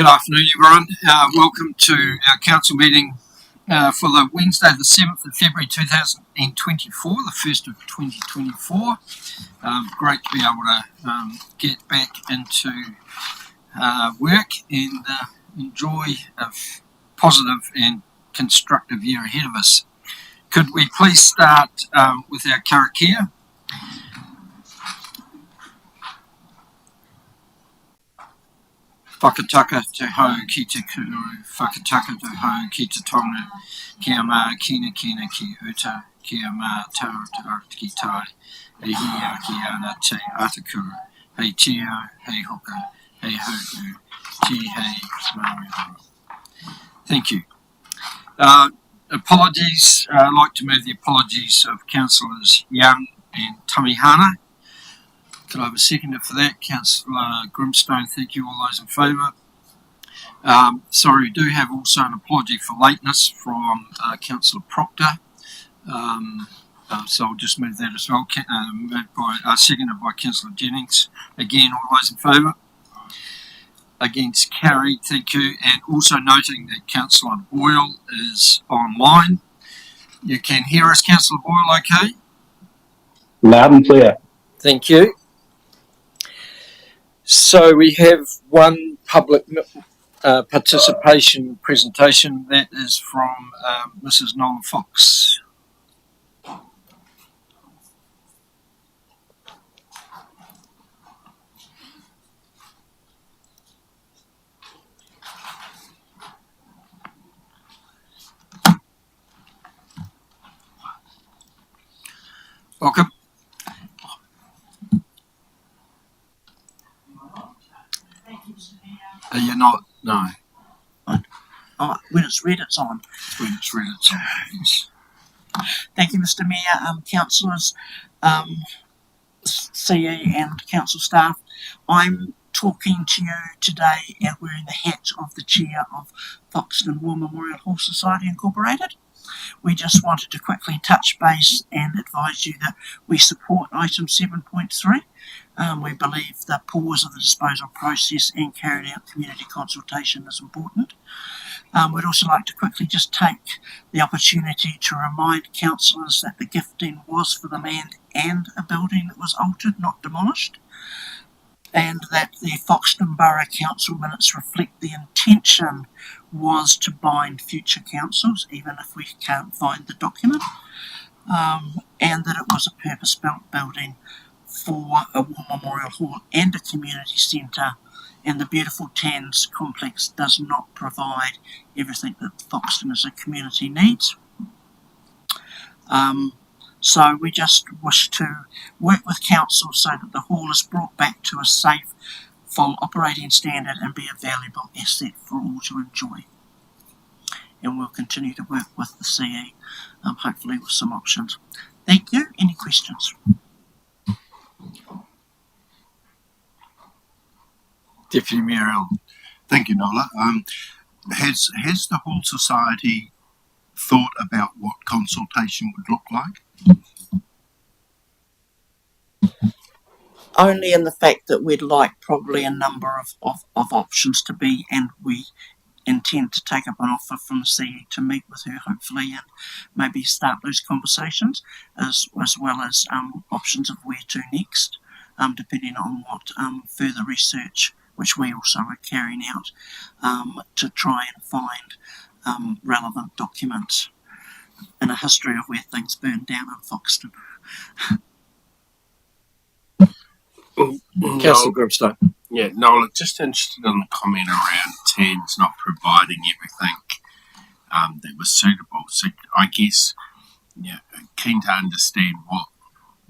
Good afternoon, everyone. Welcome to our council meeting for the Wednesday, the 7th of February 2024, the 1st of 2024. Great to be able to get back into work and enjoy a positive and constructive year ahead of us. Could we please start with our karakia? Whakataka te hau ki te kuru, whakataka te hau ki te tonga, kia mā kina kina ki uta, kia mā tau te araki tai, e hia ki ana te atakura, hei tio, hei hoka, hei hauku, ti hei māuiroa. Thank you. Apologies, I'd like to move the apologies of Councillors Young and Tamihana. Could I have a seconder for that? Councillor Grimstone, thank you. All those in favour? Sorry, we do have also an apology for lateness from Councillor Proctor. So I'll just move that as well. Seconded by Councillor Jennings. Again, all those in favour? Against, carried, thank you. And also noting that Councillor Boyle is online. You can hear us, Councillor Boyle, okay? Loud and clear. Thank you. So we have one public participation presentation that is from Mrs. Nola Fox. Welcome. You're not? No. Oh, when it's read, it's on. When it's read, it's on. Yes. Thank you, Mr. Mayor, councillors, CE and council staff. I'm talking to you today wearing the hat of the chair of Foxton War Memorial Horse Society Incorporated. We just wanted to quickly touch base and advise you that we support item 7.3. We believe the pause of the disposal process and carrying out community consultation is important. We'd also like to quickly just take the opportunity to remind councillors that the gifting was for the land and a building that was altered, not demolished, and that the Foxton Borough Council minutes reflect the intention was to bind future councils, even if we can't find the document, and that it was a purpose-built building for a War Memorial Hall and a community centre, and the beautiful TANS complex does not provide everything that Foxton as a community needs. So we just wish to work with council so that the hall is brought back to a safe, full operating standard and be a valuable asset for all to enjoy. And we'll continue to work with the CE, hopefully with some options. Thank you. Any questions? Deputy Mayor Allen. Thank you, Nola. Has the whole society thought about what consultation would look like? Only in the fact that we'd like probably a number of options to be, and we intend to take up an offer from the CE to meet with her hopefully and maybe start those conversations as well as options of where to next, depending on what further research, which we also are carrying out, to try and find relevant documents in a history of where things burned down in Foxton. Councillor Grimstone. Yeah, Nola, just interested in the comment around TANS not providing everything that was suitable. So I guess, keen to understand what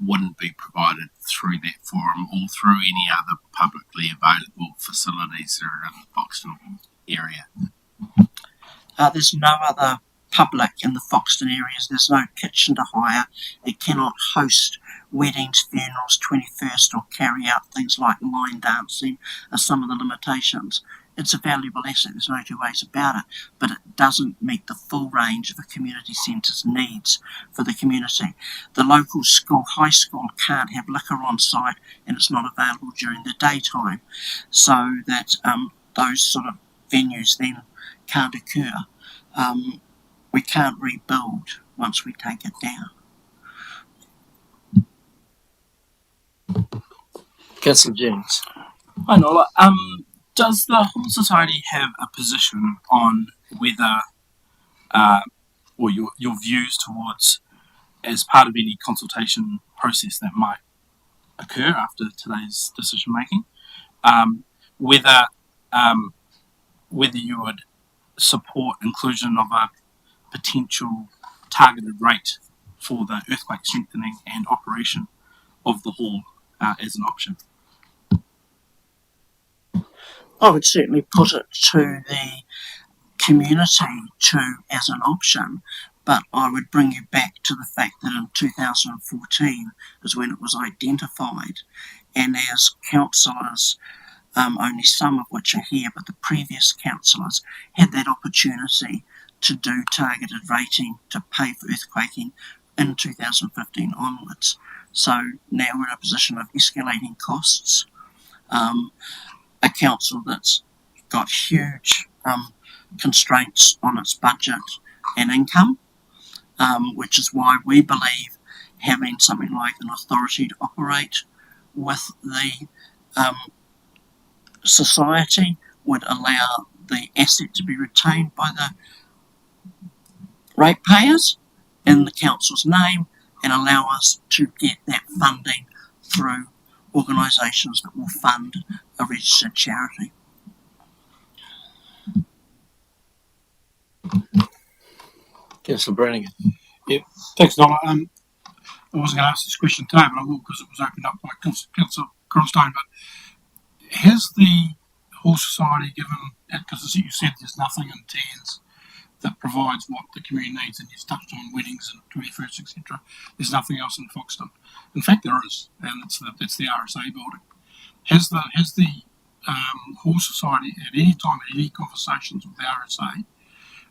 wouldn't be provided through that forum or through any other publicly available facilities that are in the Foxton area. There's no other public in the Foxton areas. There's no kitchen to hire. It cannot host weddings, funerals, 21st, or carry out things like line dancing are some of the limitations. It's a valuable asset, there's no two ways about it, but it doesn't meet the full range of a community centre's needs for the community. The local school, high school, can't have liquor on site and it's not available during the daytime, so that those sort of venues then can't occur. We can't rebuild once we take it down. Councillor James. Hi Nola. Does the whole society have a position on whether, or your views towards, as part of any consultation process that might occur after today's decision making, whether you would support inclusion of a potential targeted rate for the earthquake strengthening and operation of the hall as an option? I would certainly put it to the community as an option, but I would bring you back to the fact that in 2014 is when it was identified, and as councillors, only some of which are here, but the previous councillors had that opportunity to do targeted rating to pay for earthquaking in 2015 onwards. So now we're in a position of escalating costs. A council that's got huge constraints on its budget and income, which is why we believe having something like an authority to operate with the society would allow the asset to be retained by the ratepayers in the council's name and allow us to get that funding through organisations that will fund a registered charity. Councillor Brannigan. Thanks, Nola. I wasn't going to ask this question today, but I will because it was opened up by Councillor Cronstein. But has the Hall Society given, because as you said, there's nothing in Cairns that provides what the community needs, and you've touched on weddings and 21st, etc. There's nothing else in Foxton. In fact, there is, and it's the RSA building. Has the Hall Society at any time had any conversations with the RSA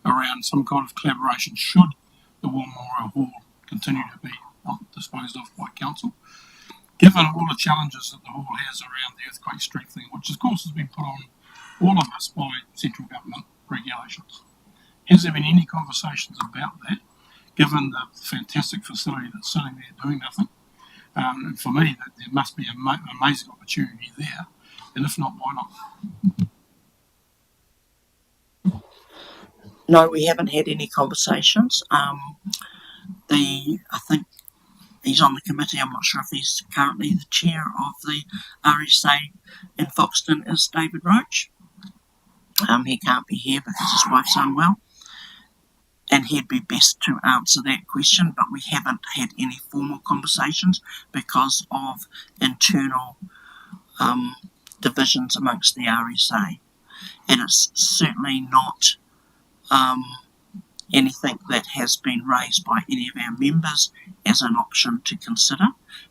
around some kind of collaboration should the War Memorial Hall continue to be disposed of by council, given all the challenges that the hall has around the earthquake strengthening, which of course has been put on all of us by central government regulations? Has there been any conversations about that, given the fantastic facility that's sitting there doing nothing? And for me, that there must be an amazing opportunity there, and if not, why not? No, we haven't had any conversations. I think he's on the committee. I'm not sure if he's currently the chair of the RSA in Foxton, is David Roach. He can't be here because his wife's unwell, and he'd be best to answer that question, but we haven't had any formal conversations because of internal divisions amongst the RSA. And it's certainly not anything that has been raised by any of our members as an option to consider,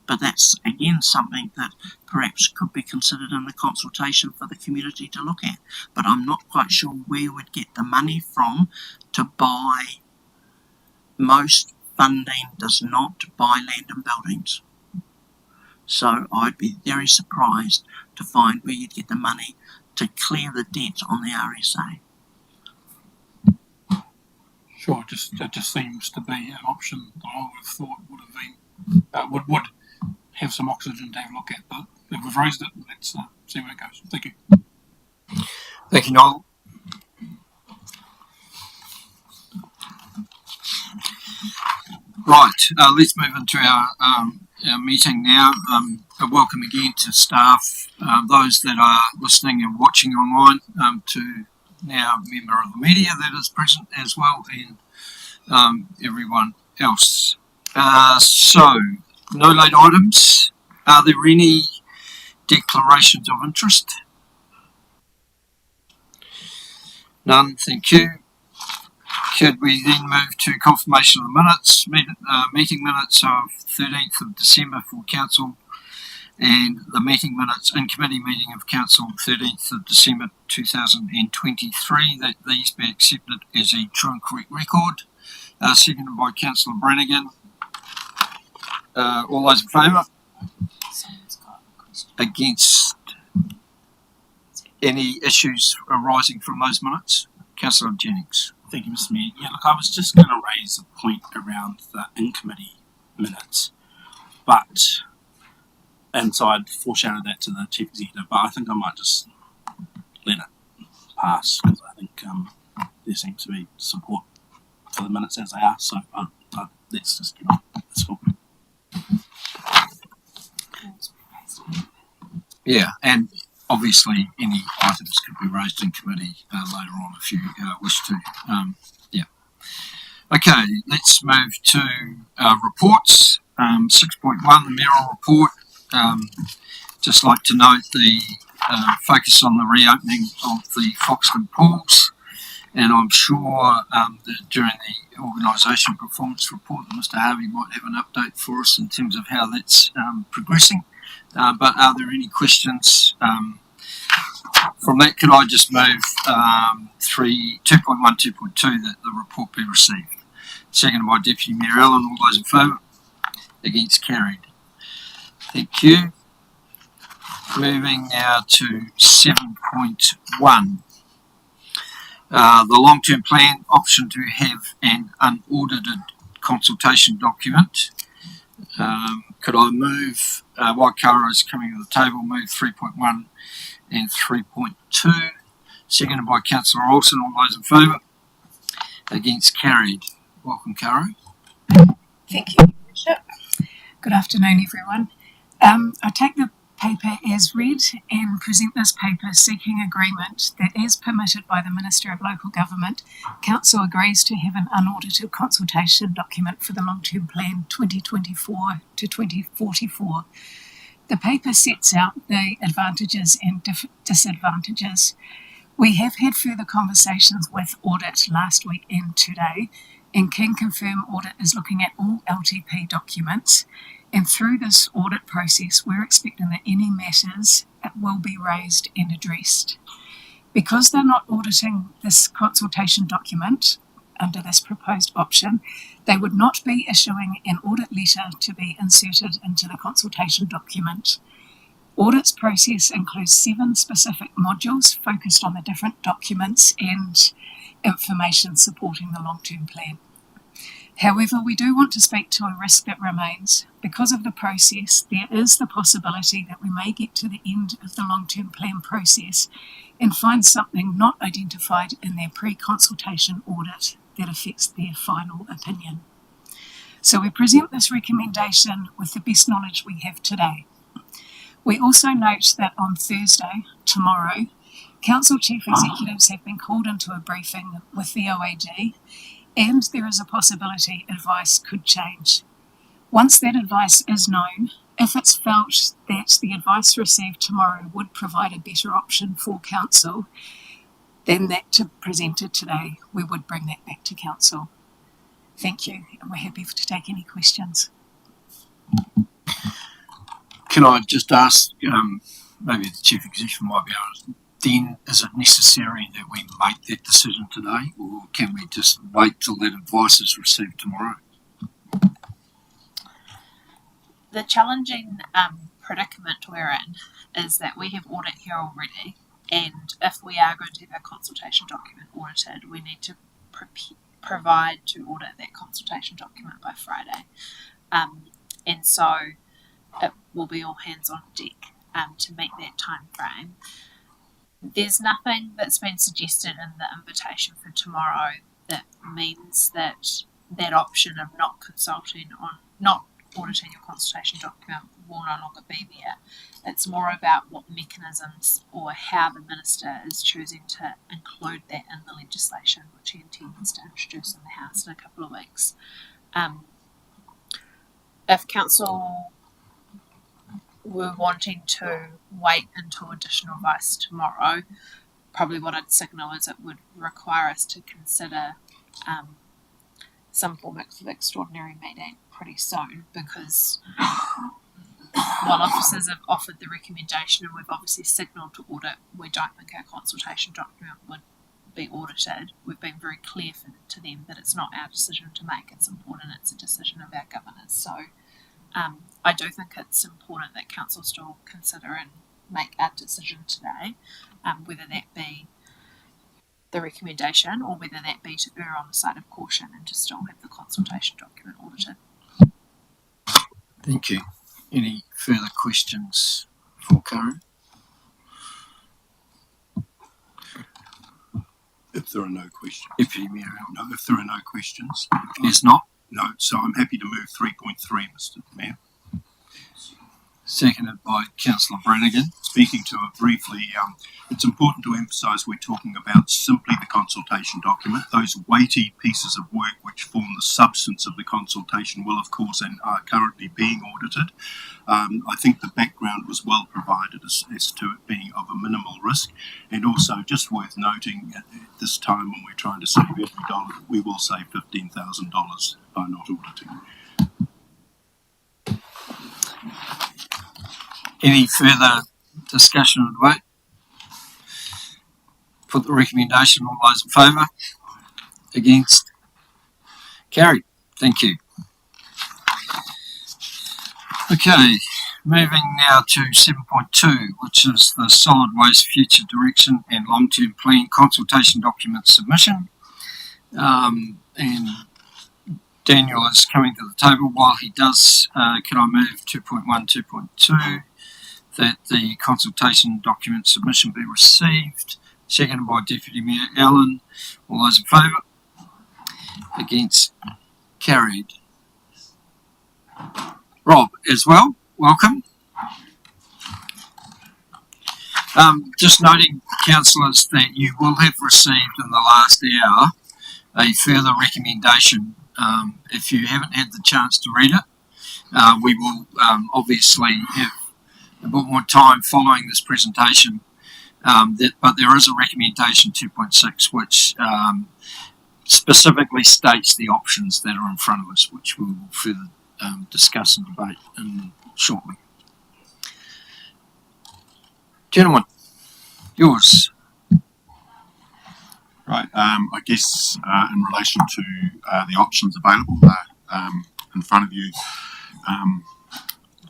but that's again something that perhaps could be considered in the consultation for the community to look at. But I'm not quite sure where we'd get the money from to buy. Most funding does not buy land and buildings, so I'd be very surprised to find where you'd get the money to clear the debt on the RSA. Sure, it just seems to be an option that I would have thought would have been would have some oxygen to have a look at. But if we've raised it, let's see where it goes. Thank you. Thank you, Noel. Right, let's move into our meeting now. Welcome again to staff, those that are listening and watching online, to now a member of the media that is present as well, and everyone else. So, no late items. Are there any declarations of interest? None, thank you. Could we then move to confirmation of the minutes, meeting minutes of 13th of December for Council, and the meeting minutes in committee meeting of Council 13th of December 2023, that these be accepted as a true and correct record. Seconded by Councillor Brannigan. All those in favour? Against? Any issues arising from those minutes? Councillor Jennings. Thank you, Mr. Mayor. Yeah, look, I was just going to raise a point around the in-committee minutes, and so I'd foreshadowed that to the Chief Executive, but I think I might just let it pass, because I think there seems to be support for the minutes as they are, so let's just get on. That's cool. Yeah, and obviously any items could be raised in committee later on if you wish to. Okay, let's move to reports. 6.1, the mayoral report. Just like to note the focus on the reopening of the Foxton pools, and I'm sure that during the organisation performance report that Mr. Harvey might have an update for us in terms of how that's progressing. But are there any questions from that? Could I just move 2.1, 2.2 that the report be received? Seconded by Deputy Mayor Allen. All those in favour? Against? Carried. Thank you. Moving now to 7.1. The long-term plan option to have an unaudited consultation document. Could I move, while Cara is coming to the table, move 3.1 and 3.2. Seconded by Councillor Olsen. All those in favour? Against? Carried. Welcome, Cara. Thank you, Bishop. Good afternoon, everyone. I take the paper as read and present this paper seeking agreement that, as permitted by the Minister of Local Government, Council agrees to have an unaudited consultation document for the long-term plan 2024 to 2044. The paper sets out the advantages and disadvantages. We have had further conversations with Audit last week and today, and can confirm Audit is looking at all LTP documents, and through this audit process we're expecting that any matters will be raised and addressed. Because they're not auditing this consultation document under this proposed option, they would not be issuing an audit letter to be inserted into the consultation document. Audit's process includes 7 specific modules focused on the different documents and information supporting the long-term plan. However, we do want to speak to a risk that remains. Because of the process, there is the possibility that we may get to the end of the long-term plan process and find something not identified in their pre-consultation audit that affects their final opinion. So we present this recommendation with the best knowledge we have today. We also note that on Thursday, tomorrow, Council Chief Executives have been called into a briefing with the OAG, and there is a possibility advice could change. Once that advice is known, if it's felt that the advice received tomorrow would provide a better option for Council than that presented today, we would bring that back to Council. Thank you, and we're happy to take any questions. Can I just ask, maybe the Chief Executive might be able to, then is it necessary that we make that decision today, or can we just wait till that advice is received tomorrow? The challenging predicament we're in is that we have audit here already, and if we are going to have our consultation document audited, we need to provide to audit that consultation document by Friday. And so it will be all hands on deck to meet that time frame. There's nothing that's been suggested in the invitation for tomorrow that means that that option of not auditing your consultation document will no longer be there. It's more about what mechanisms or how the Minister is choosing to include that in the legislation, which he intends to introduce in the House in a couple of weeks. If Council were wanting to wait until additional advice tomorrow, probably what I'd signal is it would require us to consider some form of extraordinary meeting pretty soon, because while officers have offered the recommendation and we've obviously signalled to audit, we don't think our consultation document would be audited. We've been very clear to them that it's not our decision to make, it's important, it's a decision of our governors. So I do think it's important that Council still consider and make our decision today, whether that be the recommendation or whether that be to err on the side of caution and to still have the consultation document audited. Thank you. Any further questions for Karen? If there are no questions. If there are no questions. There's not? No, so I'm happy to move 3.3, Mr. Mayor. Seconded by Councillor Brannigan. Speaking to it briefly, it's important to emphasise we're talking about simply the consultation document. Those weighty pieces of work which form the substance of the consultation will, of course, and are currently being audited. I think the background was well provided as to it being of a minimal risk, and also just worth noting at this time when we're trying to save every dollar, we will save $15,000 by not auditing. Any further discussion or debate? Put the recommendation. All those in favour? Against? Carried. Thank you. Okay, moving now to 7.2, which is the Solid Waste Future Direction and Long-Term Plan Consultation Document Submission. And Daniel is coming to the table. While he does, can I move 2.1, 2.2, that the consultation document submission be received? Seconded by Deputy Mayor Allen. All those in favour? Against? Carried. Rob, as well, welcome. Just noting, councillors, that you will have received in the last hour a further recommendation. If you haven't had the chance to read it, we will obviously have a bit more time following this presentation, but there is a recommendation 2.6 which specifically states the options that are in front of us, which we will further discuss and debate shortly. Gentlemen, yours. Right, I guess in relation to the options available in front of you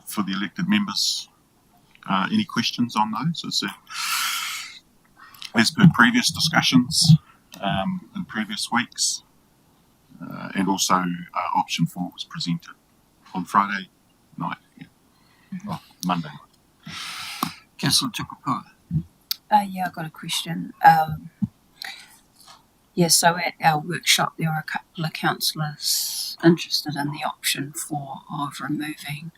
for the elected members, any questions on those? As per previous discussions in previous weeks, and also option 4 was presented on Friday night, Monday night. Councillor Tukapua. Yeah, I've got a question. So at our workshop, there were a couple of councillors interested in the option 4 of removing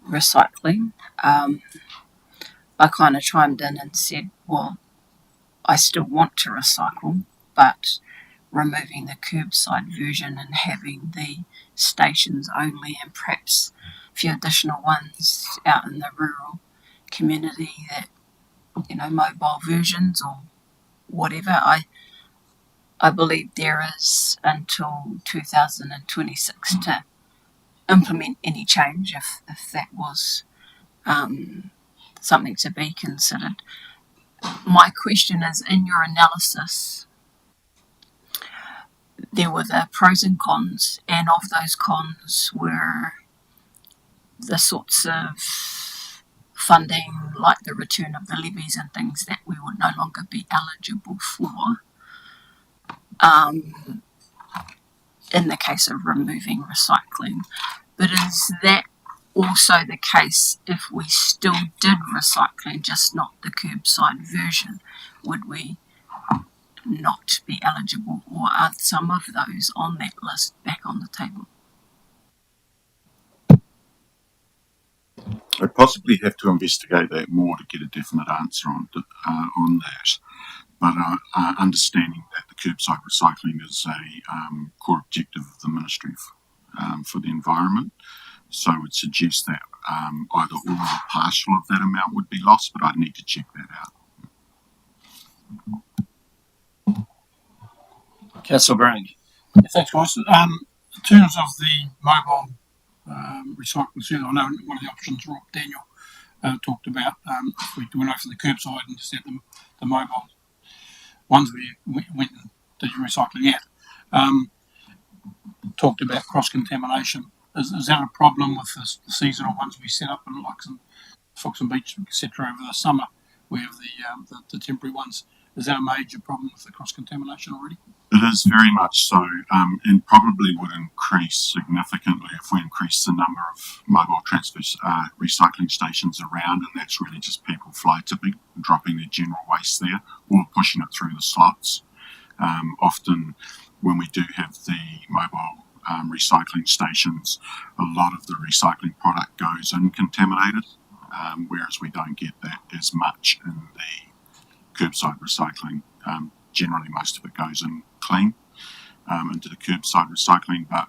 recycling. I kind of chimed in and said, well, I still want to recycle, but removing the curbside version and having the stations only, and perhaps a few additional ones out in the rural community that, mobile versions or whatever. I believe there is until 2026 to implement any change if that was something to be considered. My question is, in your analysis, there were the pros and cons, and of those cons were the sorts of funding, like the return of the levies and things that we would no longer be eligible for in the case of removing recycling. But is that also the case if we still did recycling, just not the curbside version? Would we not be eligible, or are some of those on that list back on the table? I'd possibly have to investigate that more to get a definite answer on that. But understanding that the curbside recycling is a core objective of the Ministry for the Environment, so I would suggest that either all or partial of that amount would be lost, but I'd need to check that out. Councillor Brown. Yeah, thanks, guys. In terms of the mobile recycling service, I know one of the options Rob Daniel talked about, if we went over to the curbside and just had the mobile ones we went and did your recycling at, talked about cross-contamination. Is that a problem with the seasonal ones we set up in Luxon? Foxton Beach, etc. over the summer. We have the temporary ones. Is that a major problem with the cross-contamination already? It is very much so, and probably would increase significantly if we increase the number of mobile transfer recycling stations around, and that's really just people fly tipping, dropping their general waste there, or pushing it through the slots. Often, when we do have the mobile recycling stations, a lot of the recycling product goes in contaminated, whereas we don't get that as much in the curbside recycling. Generally, most of it goes in clean into the curbside recycling, but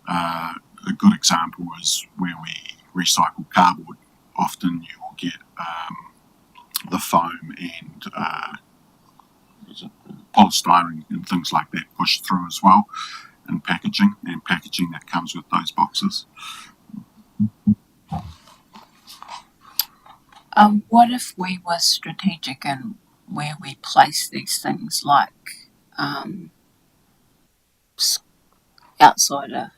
a good example is where we recycle cardboard. Often you will get the foam and polystyrene and things like that pushed through as well in packaging, and packaging that comes with those boxes. What if we were strategic in where we place these things, like outside a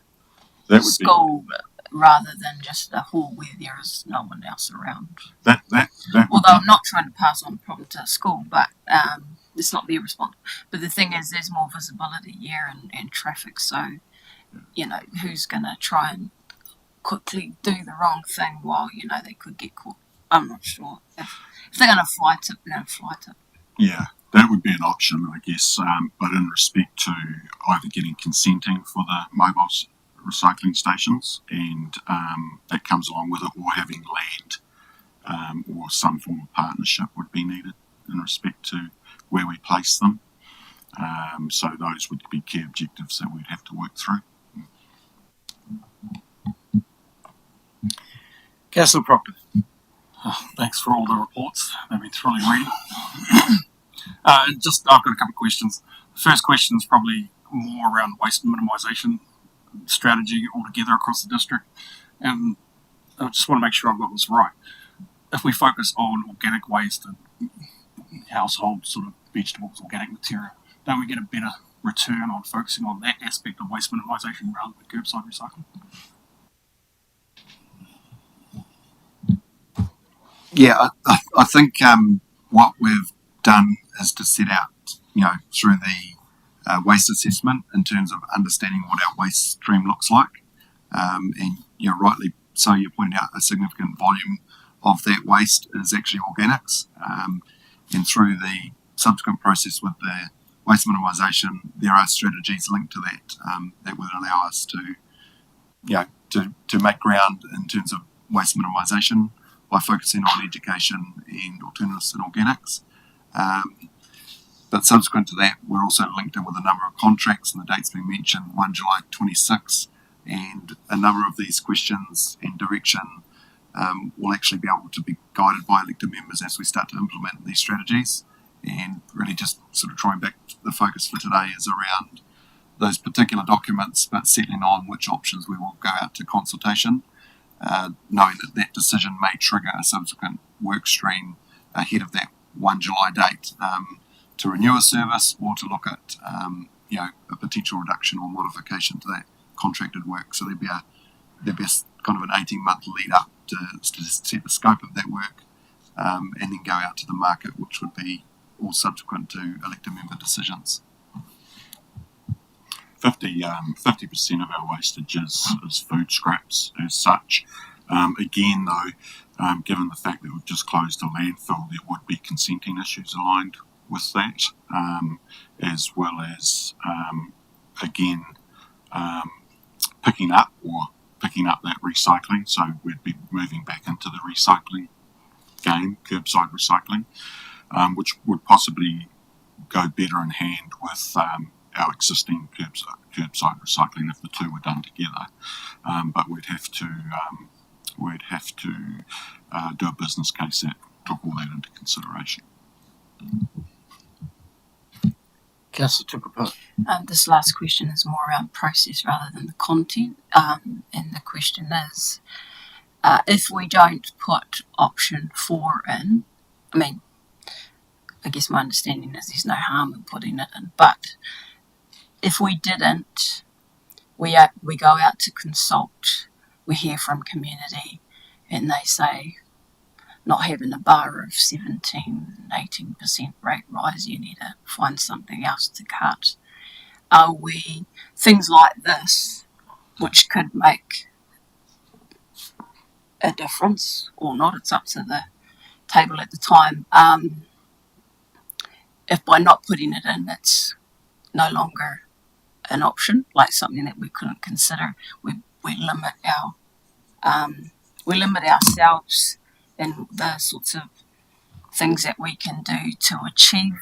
school, rather than just a hall where there is no one else around? Although I'm not trying to pass on the problem to school, but it's not their response. But the thing is, there's more visibility here and traffic, so who's going to try and quickly do the wrong thing while they could get caught? I'm not sure. If they're going to fly tip, they're going to fly tip. Yeah, that would be an option, I guess. But in respect to either getting consenting for the mobile recycling stations, and that comes along with it, or having land or some form of partnership would be needed in respect to where we place them. So those would be key objectives that we'd have to work through. Councillor Proctor. Thanks for all the reports. They've been thoroughly reading. I've got a couple of questions. The first question is probably more around waste minimisation strategy altogether across the district. And I just want to make sure I've got this right. If we focus on organic waste and household sort of vegetables, organic material, don't we get a better return on focusing on that aspect of waste minimisation rather than curbside recycling? Yeah, I think what we've done is to set out, through the waste assessment in terms of understanding what our waste stream looks like. And rightly so, you pointed out a significant volume of that waste is actually organics. And through the subsequent process with the waste minimisation, there are strategies linked to that that would allow us to make ground in terms of waste minimisation by focusing on education and alternatives in organics. But subsequent to that, we're also linked in with a number of contracts, and the dates being mentioned, 1 July 26, and a number of these questions and direction will actually be able to be guided by elected members as we start to implement these strategies. And really just sort of trying back, the focus for today is around those particular documents, but settling on which options we will go out to consultation, knowing that decision may trigger a subsequent work stream ahead of that 1 July date to renew a service, or to look at a potential reduction or modification to that contracted work. So there'd be a kind of an 18-month lead up to set the scope of that work, and then go out to the market, which would be all subsequent to elected member decisions. 50% of our wastage is food scraps as such. Again, though, given the fact that we've just closed a landfill, there would be consenting issues aligned with that, as well as, again, picking up that recycling. So we'd be moving back into the recycling game, curbside recycling, which would possibly go better in hand with our existing curbside recycling if the two were done together. But we'd have to do a business case that took all that into consideration. Councillor Tukupa. This last question is more around process rather than the content. And the question is, if we don't put option 4 in, I guess my understanding is there's no harm in putting it in, but if we didn't, we go out to consult, we hear from community, and they say, not having a bar of 17-18% rate rise, you need to find something else to cut. Are we, things like this, which could make a difference or not, it's up to the table at the time. If by not putting it in, it's no longer an option, like something that we couldn't consider, we limit ourselves in the sorts of things that we can do to achieve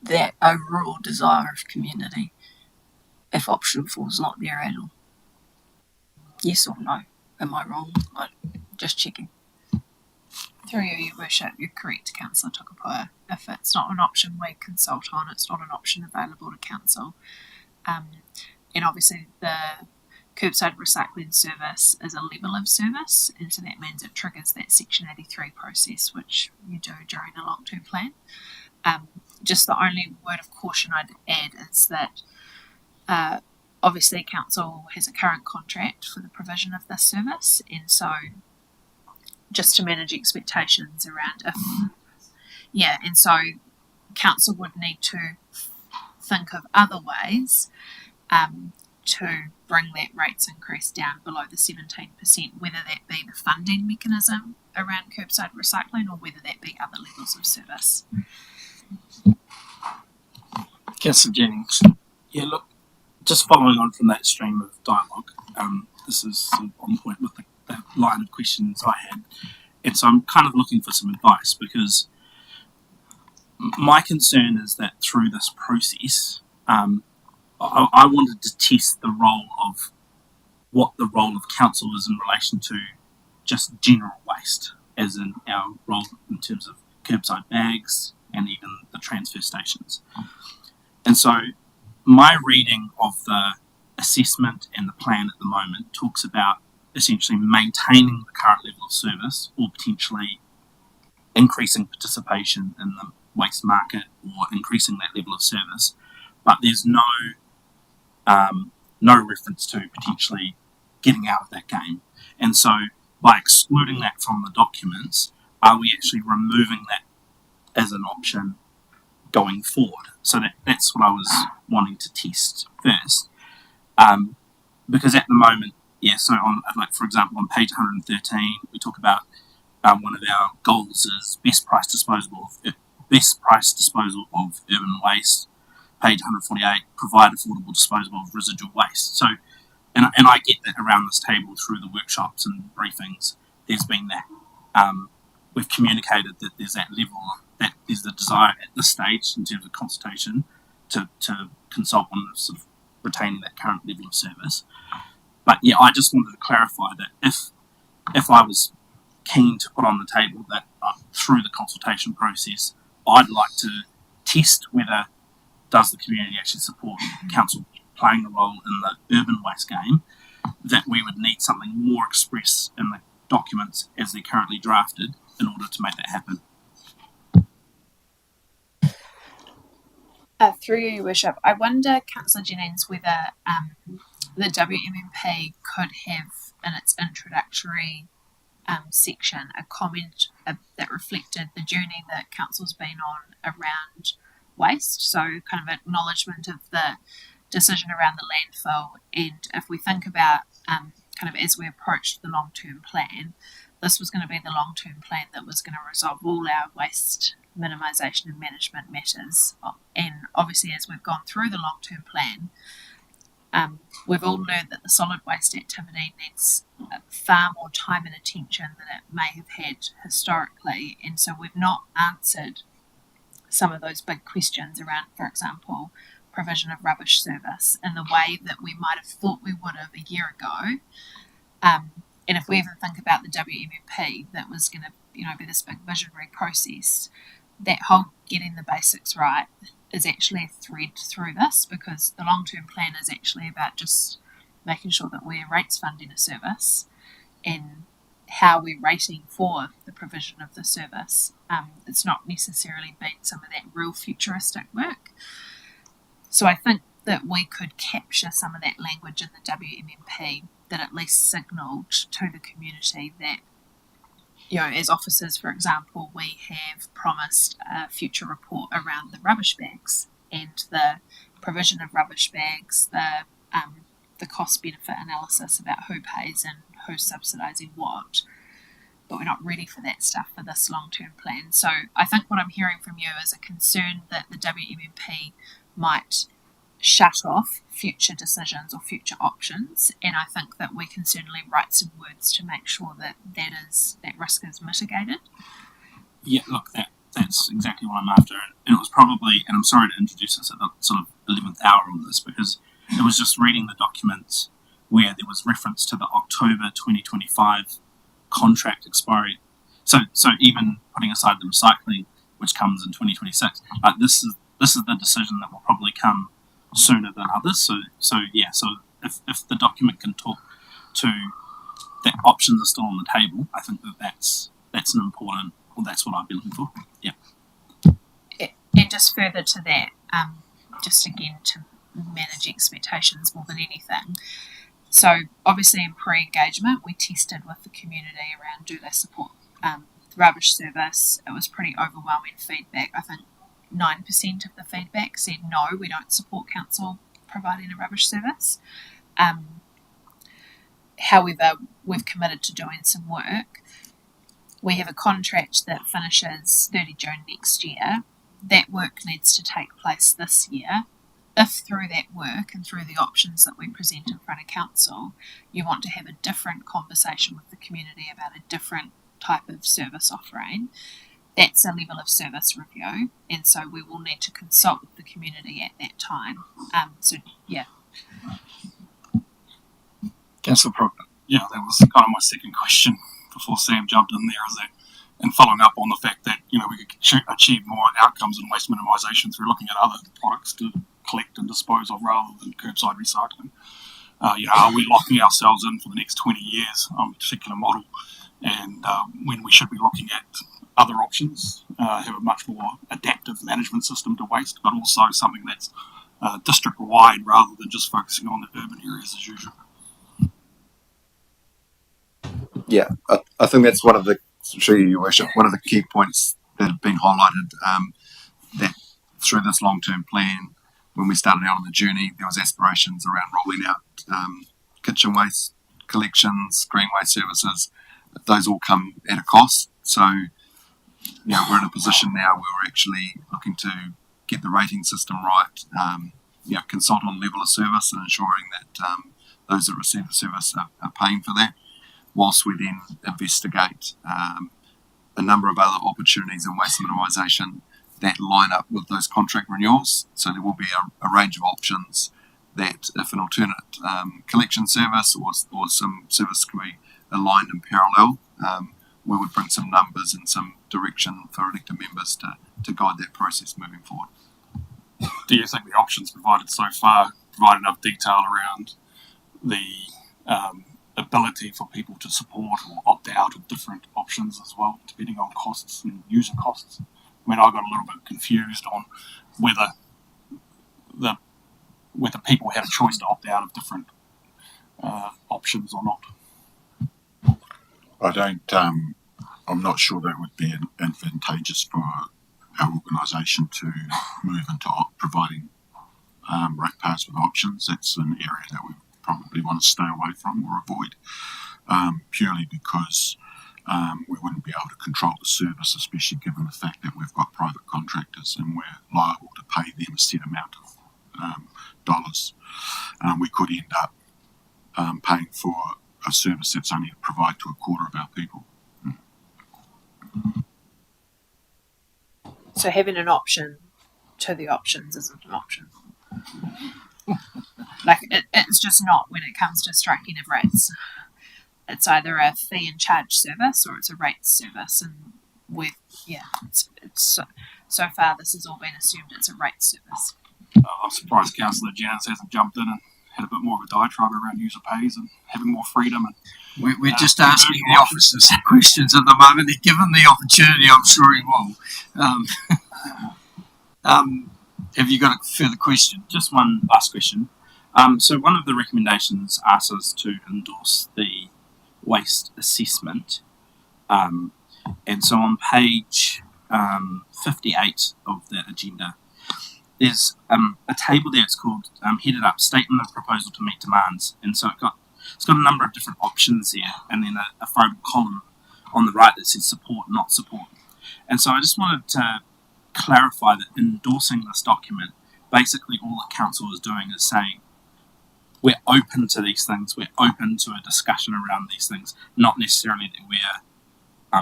that overall desire of community if option 4 is not there at all. Yes or no? Am I wrong? Just checking. Through you, Your Worship, you're correct, Councillor Tukapoa. If it's not an option we consult on, it's not an option available to Council. And obviously the curbside recycling service is a level of service, and so that means it triggers that Section 83 process, which you do during a long-term plan. Just the only word of caution I'd add is that obviously Council has a current contract for the provision of this service, and so just to manage expectations around and so Council would need to think of other ways to bring that rates increase down below the 17%, whether that be the funding mechanism around curbside recycling or whether that be other levels of service. Councillor Jennings. Yeah, look, just following on from that stream of dialogue, this is sort of on point with the line of questions I had. And so I'm kind of looking for some advice, because my concern is that through this process, I wanted to test the role of what the role of Council is in relation to just general waste, as in our role in terms of curbside bags and even the transfer stations. And so my reading of the assessment and the plan at the moment talks about essentially maintaining the current level of service or potentially increasing participation in the waste market or increasing that level of service, but there's no reference to potentially getting out of that game. And so by excluding that from the documents, are we actually removing that as an option going forward? So that's what I was wanting to test first. Because at the moment, so on, like for example, on page 113, we talk about one of our goals is best price disposal of urban waste. Page 148, provide affordable disposal of residual waste. So, and I get that around this table through the workshops and briefings, there's been that. We've communicated that there's that level, that there's the desire at this stage in terms of consultation to consult on sort of retaining that current level of service. But yeah, I just wanted to clarify that if I was keen to put on the table that through the consultation process, I'd like to test whether does the community actually support Council playing a role in the urban waste game, that we would need something more express in the documents as they're currently drafted in order to make that happen. Through you, Your Worship, I wonder, Councillor Jennings, whether the WMMP could have in its introductory section a comment that reflected the journey that Council's been on around waste, so kind of acknowledgement of the decision around the landfill. And if we think about kind of as we approached the long-term plan, this was going to be the long-term plan that was going to resolve all our waste minimisation and management matters. And obviously as we've gone through the long-term plan, we've all learned that the solid waste activity needs far more time and attention than it may have had historically, and so we've not answered some of those big questions around, for example, provision of rubbish service in the way that we might have thought we would have a year ago. And if we even think about the WMMP, that was going to be this big visionary process, that whole getting the basics right is actually a thread through this, because the long-term plan is actually about just making sure that we're rates funding a service and how we're rating for the provision of the service. It's not necessarily been some of that real futuristic work. So I think that we could capture some of that language in the WMMP that at least signalled to the community that as officers, for example, we have promised a future report around the rubbish bags and the provision of rubbish bags, the cost benefit analysis about who pays and who's subsidising what. But we're not ready for that stuff for this long-term plan. So I think what I'm hearing from you is a concern that the WMMP might shut off future decisions or future options, and I think that we can certainly write some words to make sure that that risk is mitigated. Yeah, look, that's exactly what I'm after. And it was probably, and I'm sorry to introduce us at the sort of 11th hour on this, because it was just reading the documents where there was reference to the October 2025 contract expiry. So even putting aside the recycling, which comes in 2026, this is the decision that will probably come sooner than others. So if the document can talk to that options are still on the table, I think that's an important, well, that's what I've been looking for. Yeah. And just further to that, just again to manage expectations more than anything. So obviously in pre-engagement, we tested with the community around do they support the rubbish service. It was pretty overwhelming feedback. I think 9% of the feedback said no, we don't support council providing a rubbish service. However, we've committed to doing some work. We have a contract that finishes 30 June next year. That work needs to take place this year. If through that work and through the options that we present in front of council, you want to have a different conversation with the community about a different type of service offering, that's a level of service review, and so we will need to consult with the community at that time. Councillor Proctor. Yeah, that was kind of my second question before Sam jumped in there, is that, and following up on the fact that, we could achieve more outcomes in waste minimisation through looking at other products to collect and dispose of rather than curbside recycling. Are we locking ourselves in for the next 20 years on a particular model, and when we should be looking at other options, have a much more adaptive management system to waste, but also something that's district-wide rather than just focusing on the urban areas as usual? Yeah, I think that's one of the, through you, Your Worship, one of the key points that have been highlighted, that through this long-term plan, when we started out on the journey, there was aspirations around rolling out kitchen waste collections, green waste services. Those all come at a cost. So, we're in a position now where we're actually looking to get the rating system right, consult on level of service and ensuring that those that receive the service are paying for that, whilst we then investigate a number of other opportunities in waste minimisation that line up with those contract renewals. So there will be a range of options that, if an alternate collection service or some service can be aligned in parallel, we would bring some numbers and some direction for elected members to guide that process moving forward. Do you think the options provided so far provide enough detail around the ability for people to support or opt out of different options as well, depending on costs and user costs? I mean, I got a little bit confused on whether people had a choice to opt out of different options or not. I don't. I'm not sure that would be advantageous for our organisation to move into providing ratepayers with options. That's an area that we probably want to stay away from or avoid, purely because we wouldn't be able to control the service, especially given the fact that we've got private contractors and we're liable to pay them a set amount of dollars. We could end up paying for a service that's only provided to a quarter of our people. So having an option to the options isn't an option. It's just not when it comes to striking of rates. It's either a fee and charge service or it's a rates service, and so far this has all been assumed it's a rates service. I'm surprised Councillor Janice hasn't jumped in and had a bit more of a diatribe around user pays and having more freedom. And we're just asking the officers questions at the moment. If given the opportunity, I'm sure he will. Have you got a further question? Just one last question. So one of the recommendations asks us to endorse the waste assessment. And so on page 58 of the agenda, there's a table there. It's called headed up Statement of Proposal to Meet Demands, and so it's got a number of different options there, and then a photo column on the right that says support, not support. And so I just wanted to clarify that endorsing this document, basically all the council is doing is saying we're open to these things, we're open to a discussion around these things, not necessarily that we're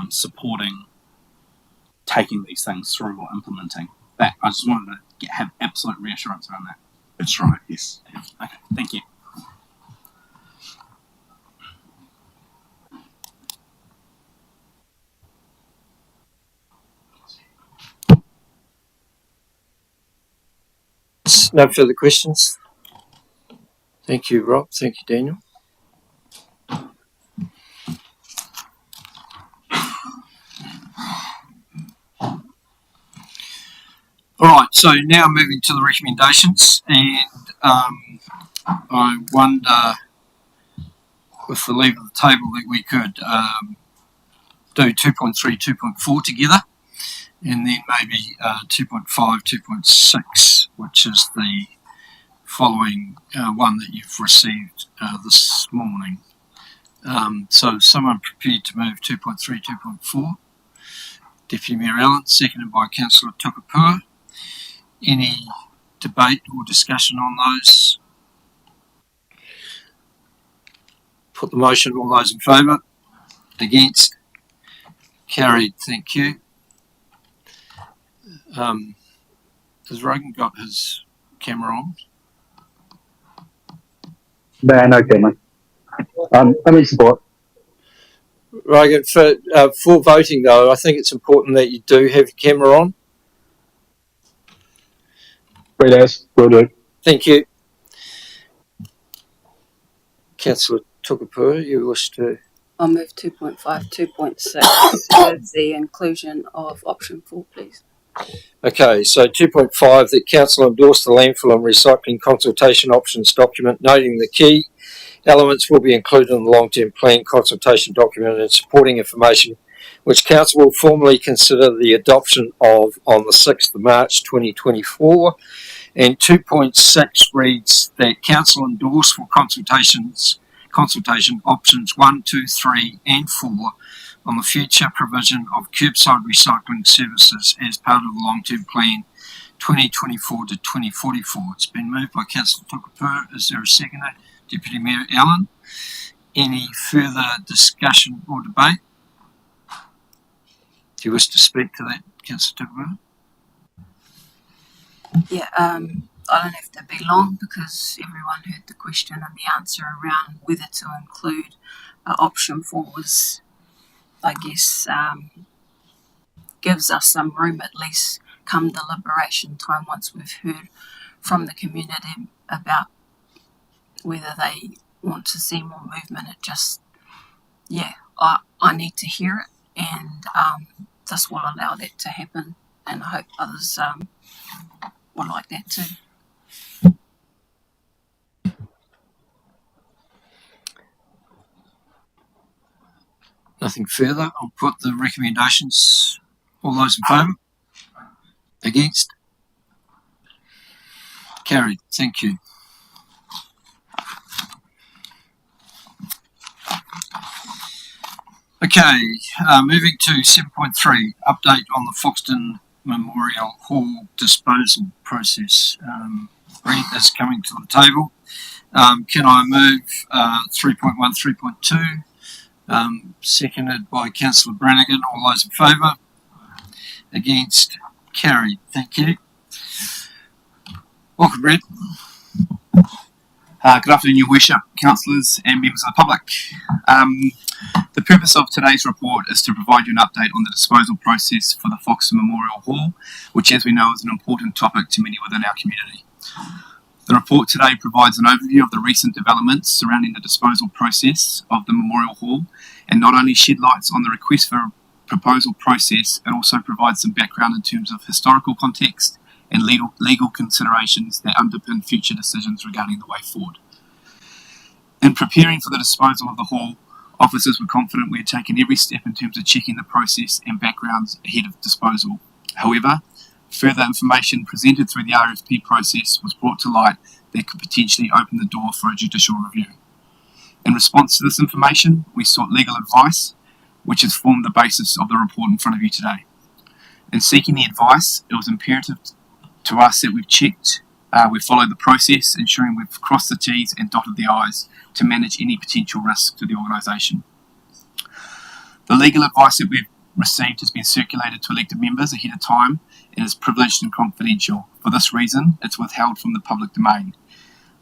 supporting taking these things through or implementing. That I just wanted to have absolute reassurance around that. That's right, yes. Okay, thank you. No further questions. Thank you, Rob. Thank you, Daniel. All right, so now moving to the recommendations, and I wonder, with the leave of the table, that we could do 2.3, 2.4 together, and then maybe 2.5, 2.6, which is the following one that you've received this morning. So someone prepared to move 2.3, 2.4? Deputy Mayor Allen, seconded by Councillor Tukapua. Any debate or discussion on those? Put the motion. All those in favour? Against? Carried. Thank you. Has Rogan got his camera on? No, no camera. I'm in support. Rogan, for voting though, I think it's important that you do have your camera on. Great as, will do. Thank you. Councillor Tukapua, you wish to... I'll move 2.5, 2.6 with the inclusion of option 4, please. Okay, so 2.5, that Council endorse the landfill and recycling consultation options document, noting the key elements will be included in the long-term plan consultation document and supporting information, which Council will formally consider the adoption of on the 6th of March 2024. And 2.6 reads that Council endorse for consultation options 1, 2, 3 and 4 on the future provision of curbside recycling services as part of the long-term plan 2024 to 2044. It's been moved by Councillor Tukapua. Is there a seconder? Deputy Mayor Allen. Any further discussion or debate? Do you wish to speak to that, Councillor Tukapua? Yeah, I don't have to be long because everyone heard the question and the answer around whether to include option 4 was, I guess, gives us some room at least come deliberation time once we've heard from the community about whether they want to see more movement. It just, yeah, I need to hear it, and this will allow that to happen, and I hope others will like that too. Nothing further. I'll put the recommendations. All those in favour? Against? Carried. Thank you. Okay, moving to 7.3, update on the Foxton Memorial Hall disposal process. Brent is coming to the table. Can I move 3.1, 3.2? Seconded by Councillor Brannigan. All those in favour? Against? Carried. Thank you. Welcome, Brent. Good afternoon, Your Worship, councillors and members of the public. The purpose of today's report is to provide you an update on the disposal process for the Foxton Memorial Hall, which, as we know, is an important topic to many within our community. The report today provides an overview of the recent developments surrounding the disposal process of the Memorial Hall, and not only shed lights on the request for proposal process, it also provides some background in terms of historical context and legal considerations that underpin future decisions regarding the way forward. In preparing for the disposal of the hall, Officers were confident we had taken every step in terms of checking the process and backgrounds ahead of disposal. However, further information presented through the RFP process was brought to light that could potentially open the door for a judicial review. In response to this information, we sought legal advice, which has formed the basis of the report in front of you today. In seeking the advice, it was imperative to us that we've followed the process, ensuring we've crossed the T's and dotted the I's to manage any potential risk to the organisation. The legal advice that we've received has been circulated to elected members ahead of time and is privileged and confidential. For this reason, it's withheld from the public domain.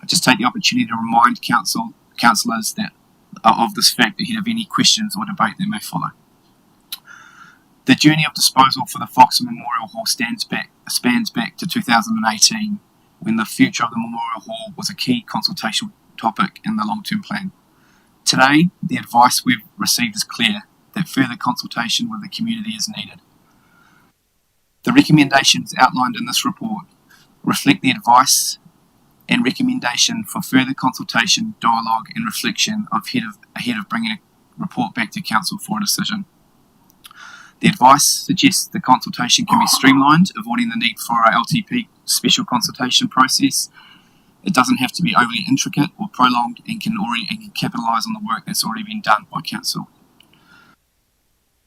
I just take the opportunity to remind councillors that of this fact ahead of any questions or debate that may follow. The journey of disposal for the Foxton Memorial Hall spans back to 2018, when the future of the Memorial Hall was a key consultation topic in the long-term plan. Today, the advice we've received is clear, that further consultation with the community is needed. The recommendations outlined in this report reflect the advice and recommendation for further consultation, dialogue and reflection ahead of bringing a report back to Council for a decision. The advice suggests the consultation can be streamlined, avoiding the need for a LTP special consultation process. It doesn't have to be overly intricate or prolonged and can capitalise on the work that's already been done by Council.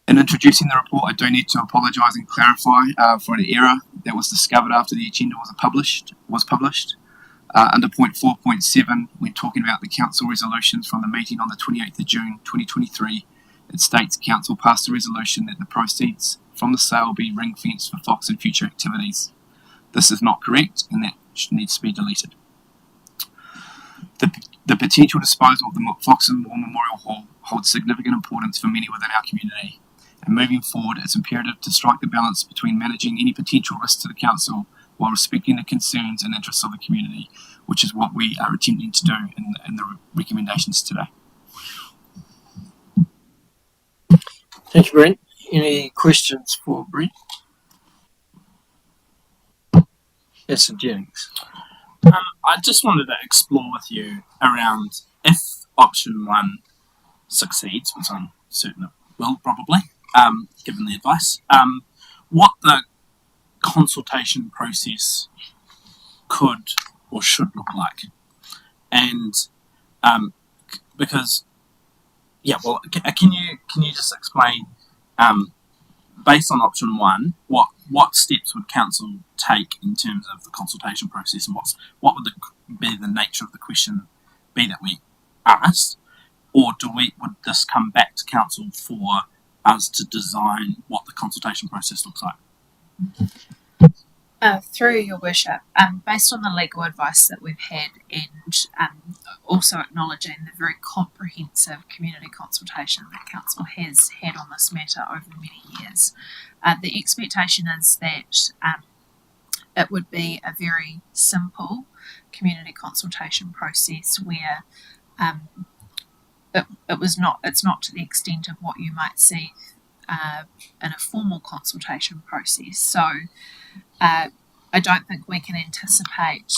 In introducing the report, I do need to apologise and clarify for an error that was discovered after the agenda was published. Under point 4.7, when talking about the Council resolutions from the meeting on the 28th of June 2023, it states Council passed a resolution that the proceeds from the sale be ring-fenced for Fox and future activities. This is not correct and that needs to be deleted. The potential disposal of the Foxton War Memorial Hall holds significant importance for many within our community, and moving forward it's imperative to strike the balance between managing any potential risk to the Council while respecting the concerns and interests of the community, which is what we are attempting to do in the recommendations today. Thank you, Brent. Any questions for Brent? Yes, Jennings. I just wanted to explore with you around if option 1 succeeds, which I'm certain it will probably, given the advice, what the consultation process could or should look like. And because, can you just explain, based on option 1, what steps would Council take in terms of the consultation process, and what would be the nature of the question be that we asked, or would this come back to Council for us to design what the consultation process looks like? Through your worship, based on the legal advice that we've had and also acknowledging the very comprehensive community consultation that Council has had on this matter over many years, the expectation is that it would be a very simple community consultation process where it's not to the extent of what you might see in a formal consultation process. So I don't think we can anticipate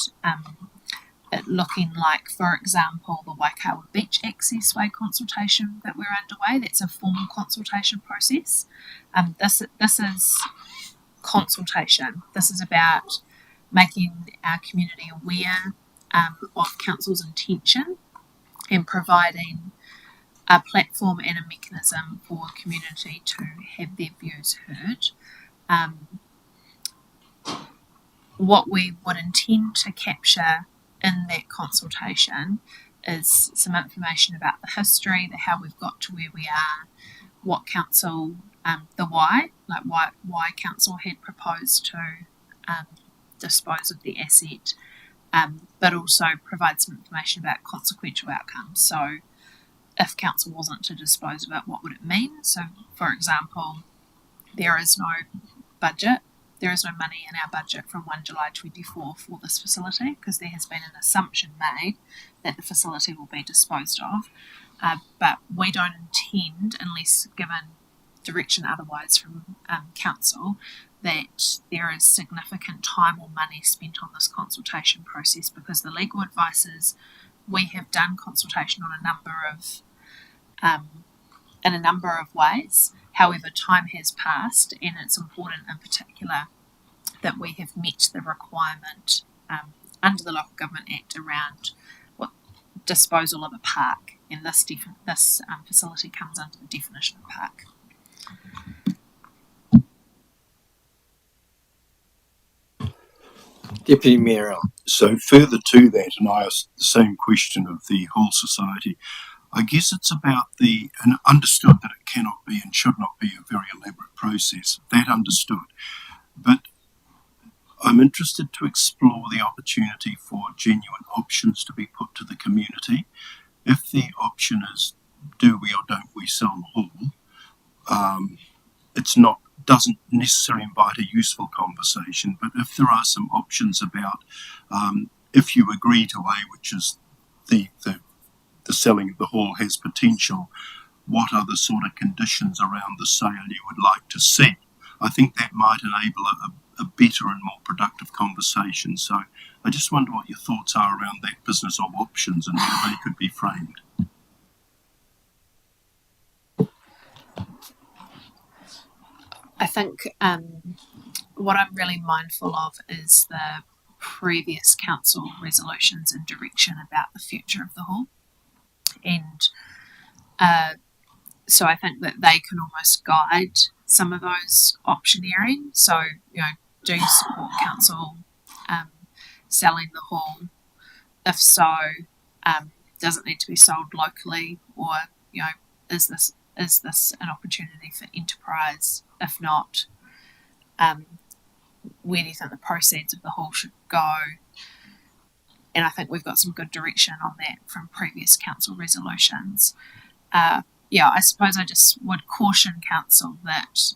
it looking like, for example, the Waikawa Beach Accessway consultation that we're underway. That's a formal consultation process. This is consultation. This is about making our community aware of Council's intention and providing a platform and a mechanism for community to have their views heard. What we would intend to capture in that consultation is some information about the history, the how we've got to where we are, what Council, the why Council had proposed to dispose of the asset, but also provide some information about consequential outcomes. So if Council wasn't to dispose of it, what would it mean? So, for example, there is no budget. There is no money in our budget from 1 July 24 for this facility because there has been an assumption made that the facility will be disposed of. But we don't intend, unless given direction otherwise from Council, that there is significant time or money spent on this consultation process, because the legal advice is we have done consultation on a number of in a number of ways. However, time has passed, and it's important in particular that we have met the requirement under the Local Government Act around what disposal of a park, and this facility comes under the definition of park. Deputy Mayor. So further to that, and I asked the same question of the whole society, I guess it's about and understood that it cannot be and should not be a very elaborate process, that understood. But I'm interested to explore the opportunity for genuine options to be put to the community. If the option is, do we or don't we sell the hall, doesn't necessarily invite a useful conversation, but if there are some options about if you agree to A, which is the selling of the hall has potential, what other sort of conditions around the sale you would like to see, I think that might enable a better and more productive conversation. So I just wonder what your thoughts are around that business of options and how they could be framed. I think what I'm really mindful of is the previous council resolutions and direction about the future of the hall. And so I think that they can almost guide some of those optioneering. So, do you support council selling the hall? If so, does it need to be sold locally, or is this an opportunity for enterprise? If not, where do you think the proceeds of the hall should go? And I think we've got some good direction on that from previous council resolutions. I suppose I just would caution council that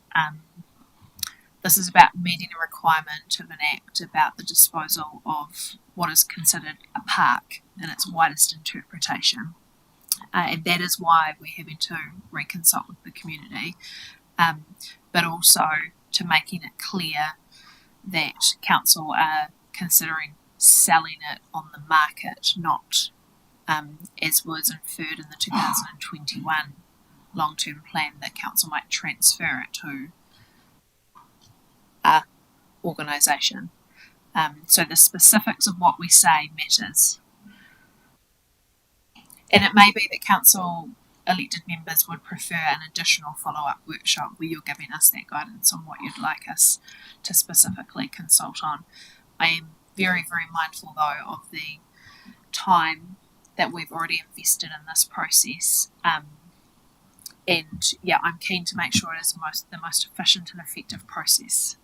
this is about meeting a requirement of an act about the disposal of what is considered a park in its widest interpretation. And that is why we're having to reconsult with the community, but also to making it clear that council are considering selling it on the market, not as was inferred in the 2021 long-term plan that council might transfer it to a organisation. So the specifics of what we say matters. And it may be that council elected members would prefer an additional follow-up workshop where you're giving us that guidance on what you'd like us to specifically consult on. I am very, very mindful though of the time that we've already invested in this process. And I'm keen to make sure it is the most efficient and effective process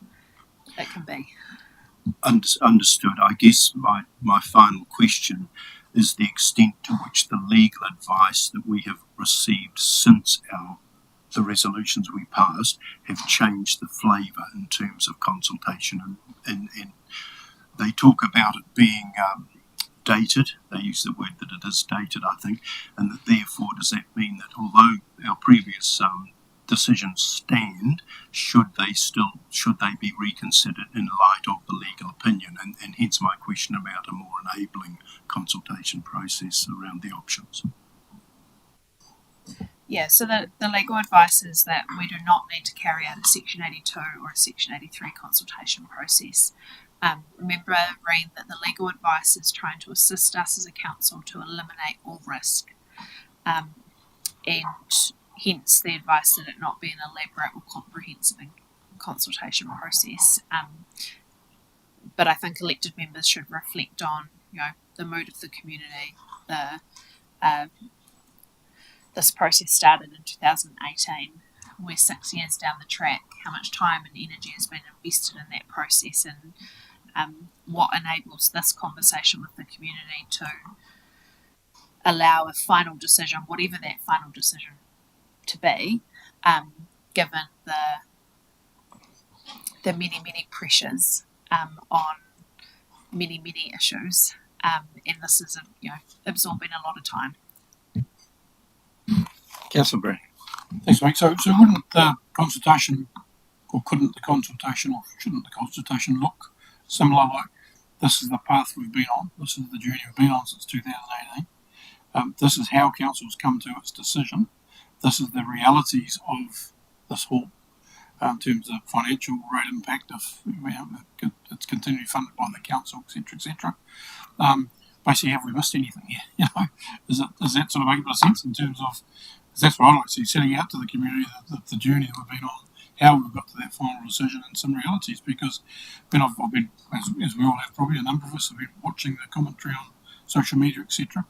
it can be. Understood. I guess my final question is the extent to which the legal advice that we have received since the resolutions we passed have changed the flavour in terms of consultation, and they talk about it being dated. They use the word that it is dated, I think, and that therefore does that mean that although our previous decisions stand, should they be reconsidered in light of the legal opinion, and hence my question about a more enabling consultation process around the options. Yeah, so the legal advice is that we do not need to carry out a Section 82 or a Section 83 consultation process. Remember, Reen, that the legal advice is trying to assist us as a council to eliminate all risk, and hence the advice that it not be an elaborate or comprehensive consultation process. But I think elected members should reflect on, the mood of the community. This process started in 2018. We're 6 years down the track. How much time and energy has been invested in that process, and what enables this conversation with the community to allow a final decision, whatever that final decision to be, given the many, many pressures on many, many issues, and this is absorbing a lot of time. Councillor Brown. Thanks, Mike. So wouldn't the consultation, or couldn't the consultation, or shouldn't the consultation look similar? Like, this is the path we've been on, this is the journey we've been on since 2018. This is how council's come to its decision. this is the realities of this hall in terms of financial rate impact if it's continually funded by the council, etc., etc. Basically, have we missed anything here? You know, is that sort of making a bit of sense in terms of? Because that's what I like to see, setting out to the community the journey that we've been on, how we've got to that final decision, and some realities. Because I've been, as we all have, probably a number of us have been watching the commentary on social media, etc.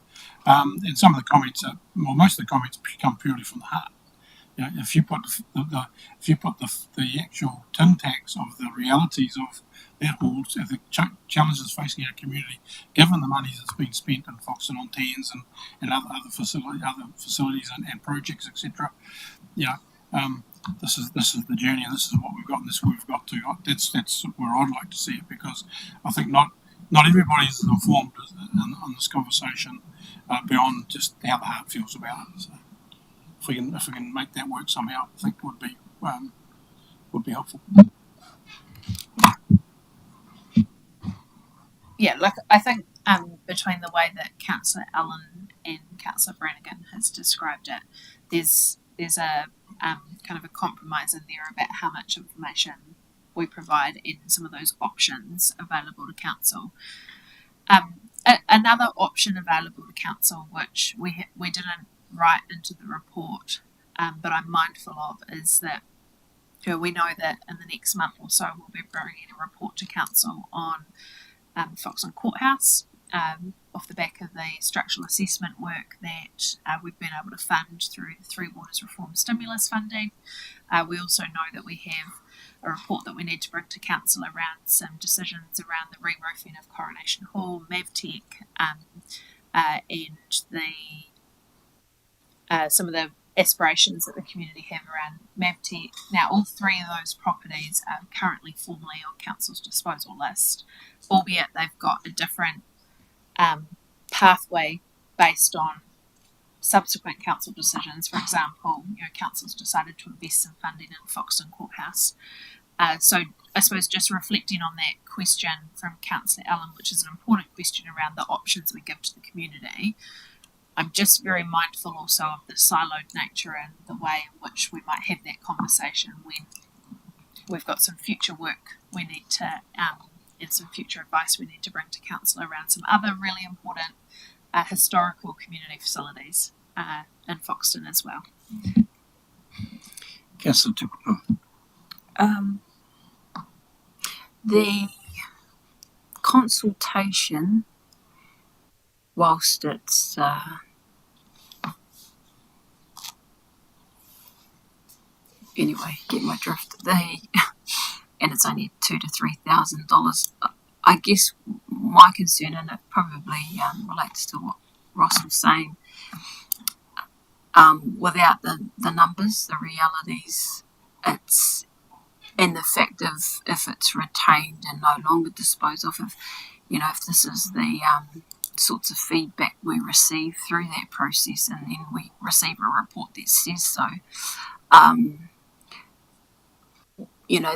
And some of the comments most of the comments come purely from the heart. You know, if you put the actual tin tacks of the realities of that hall, the challenges facing our community, given the money that's been spent in Foxton on TANs and other facilities and projects, etc. You know, this is the journey, and this is what we've got, and this is where we've got to. That's where I'd like to see it, because I think not everybody is informed in this conversation beyond just how the heart feels about it. So if we can make that work somehow, I think would be helpful. Yeah, like I think between the way that Councillor Allen and Councillor Brannigan has described it, there's a kind of a compromise in there about how much information we provide in some of those options available to council. Another option available to council, which we didn't write into the report, but I'm mindful of, is that we know that in the next month or so we'll be bringing a report to council on Foxton Courthouse, off the back of the structural assessment work that we've been able to fund through the Three Waters Reform Stimulus funding. We also know that we have a report that we need to bring to council around some decisions around the re-roofing of Coronation Hall, Mavtech, and some of the aspirations that the community have around Mavtech. Now, all three of those properties are currently formally on council's disposal list, albeit they've got a different pathway based on subsequent council decisions. For example, council's decided to invest some funding in Foxton Courthouse. So I suppose just reflecting on that question from Councillor Allen, which is an important question around the options we give to the community, I'm just very mindful also of the siloed nature and the way in which we might have that conversation when we've got some future work we need to, and some future advice we need to bring to council around some other really important historical community facilities in Foxton as well. Councillor Tupuno. The consultation, whilst it's anyway, get my drift. And it's only $2,000 to $3,000. I guess my concern, and it probably relates to what Ross was saying, without the numbers, the realities, and the fact of if it's retained and no longer disposed of, if this is the sorts of feedback we receive through that process, and then we receive a report that says so.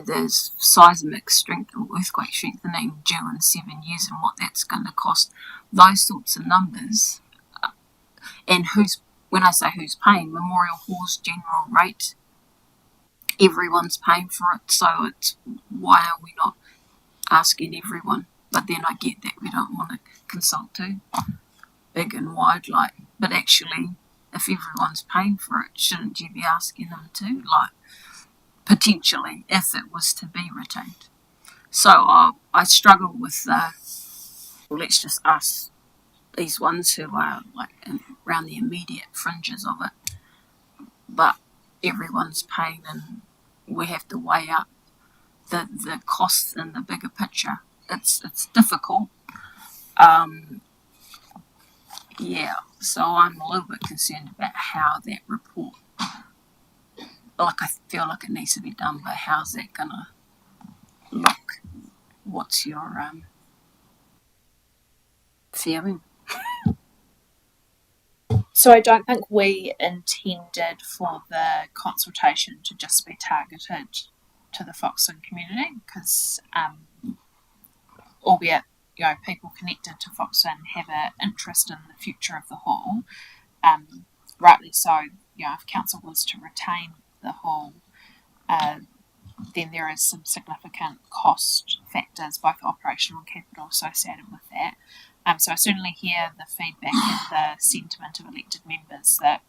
There's seismic strength or earthquake strengthening due in 7 years and what that's going to cost. Those sorts of numbers, and when I say who's paying, Memorial Hall's general rate, everyone's paying for it, so it's why are we not asking everyone? But then I get that we don't want to consult too big and wide, but actually, if everyone's paying for it, shouldn't you be asking them too, potentially, if it was to be retained? So I struggle with let's just ask these ones who are around the immediate fringes of it, but everyone's paying, and we have to weigh up the costs in the bigger picture. It's difficult. So I'm a little bit concerned about how that report, I feel like it needs to be done, but how's that going to look? What's your feeling? So I don't think we intended for the consultation to just be targeted to the Foxton community, because albeit people connected to Foxton have an interest in the future of the hall, rightly so, if council was to retain the hall, then there is some significant cost factors, both operational and capital, associated with that. So I certainly hear the feedback and the sentiment of elected members that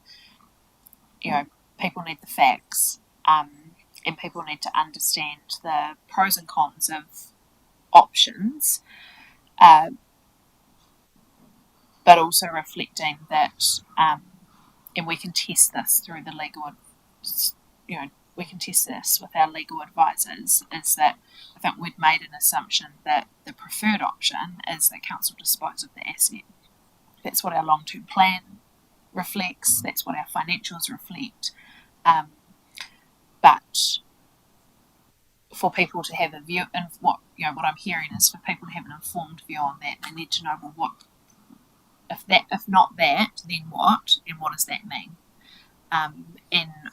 people need the facts, and people need to understand the pros and cons of options, but also reflecting that, and we can test this through the legal, we can test this with our legal advisors, is that I think we'd made an assumption that the preferred option is that council dispose of the asset. That's what our long-term plan reflects, that's what our financials reflect, but for people to have a view, and what I'm hearing is for people to have an informed view on that, they need to know, well, what if not that, then what, and what does that mean? And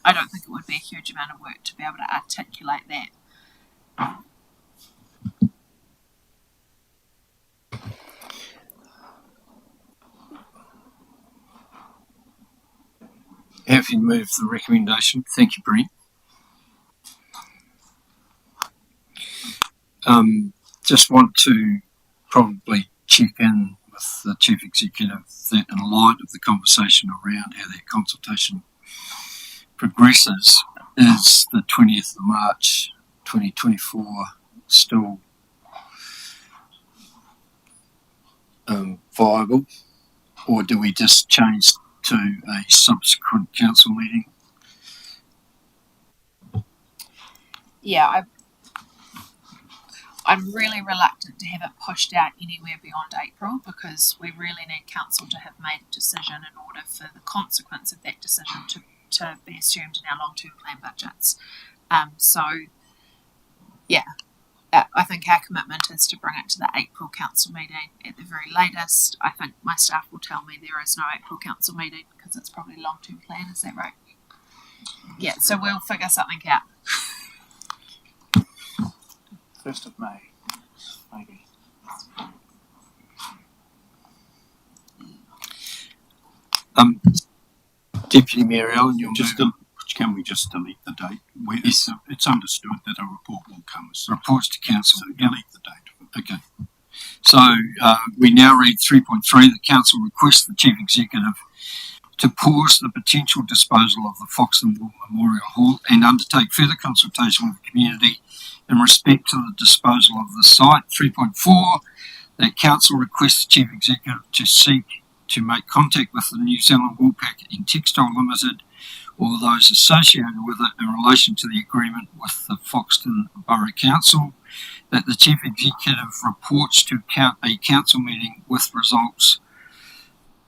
I don't think it would be a huge amount of work to be able to articulate that. Have you moved the recommendation? Thank you, Brent. Just want to probably check in with the Chief Executive that in light of the conversation around how that consultation progresses, is the 20th of March 2024 still viable, or do we just change to a subsequent council meeting? Yeah, I'm really reluctant to have it pushed out anywhere beyond April, because we really need council to have made a decision in order for the consequence of that decision to be assumed in our long-term plan budgets. I think our commitment is to bring it to the April council meeting at the very latest. I think my staff will tell me there is no April council meeting because it's probably long-term plan. Is that right? Yeah, so we'll figure something out. 1st of May, maybe. Deputy Mayor Allen, you're can we just delete the date? Yes. It's understood that a report will come as reports to council. So delete the date. Okay. So we now read 3.3. The council requests the Chief Executive to pause the potential disposal of the Foxton War Memorial Hall and undertake further consultation with the community in respect to the disposal of the site. 3.4. That council requests the Chief Executive to seek to make contact with the New Zealand Woolpack and Textile Limited or those associated with it in relation to the agreement with the Foxton Borough Council. That the Chief Executive reports to a council meeting with results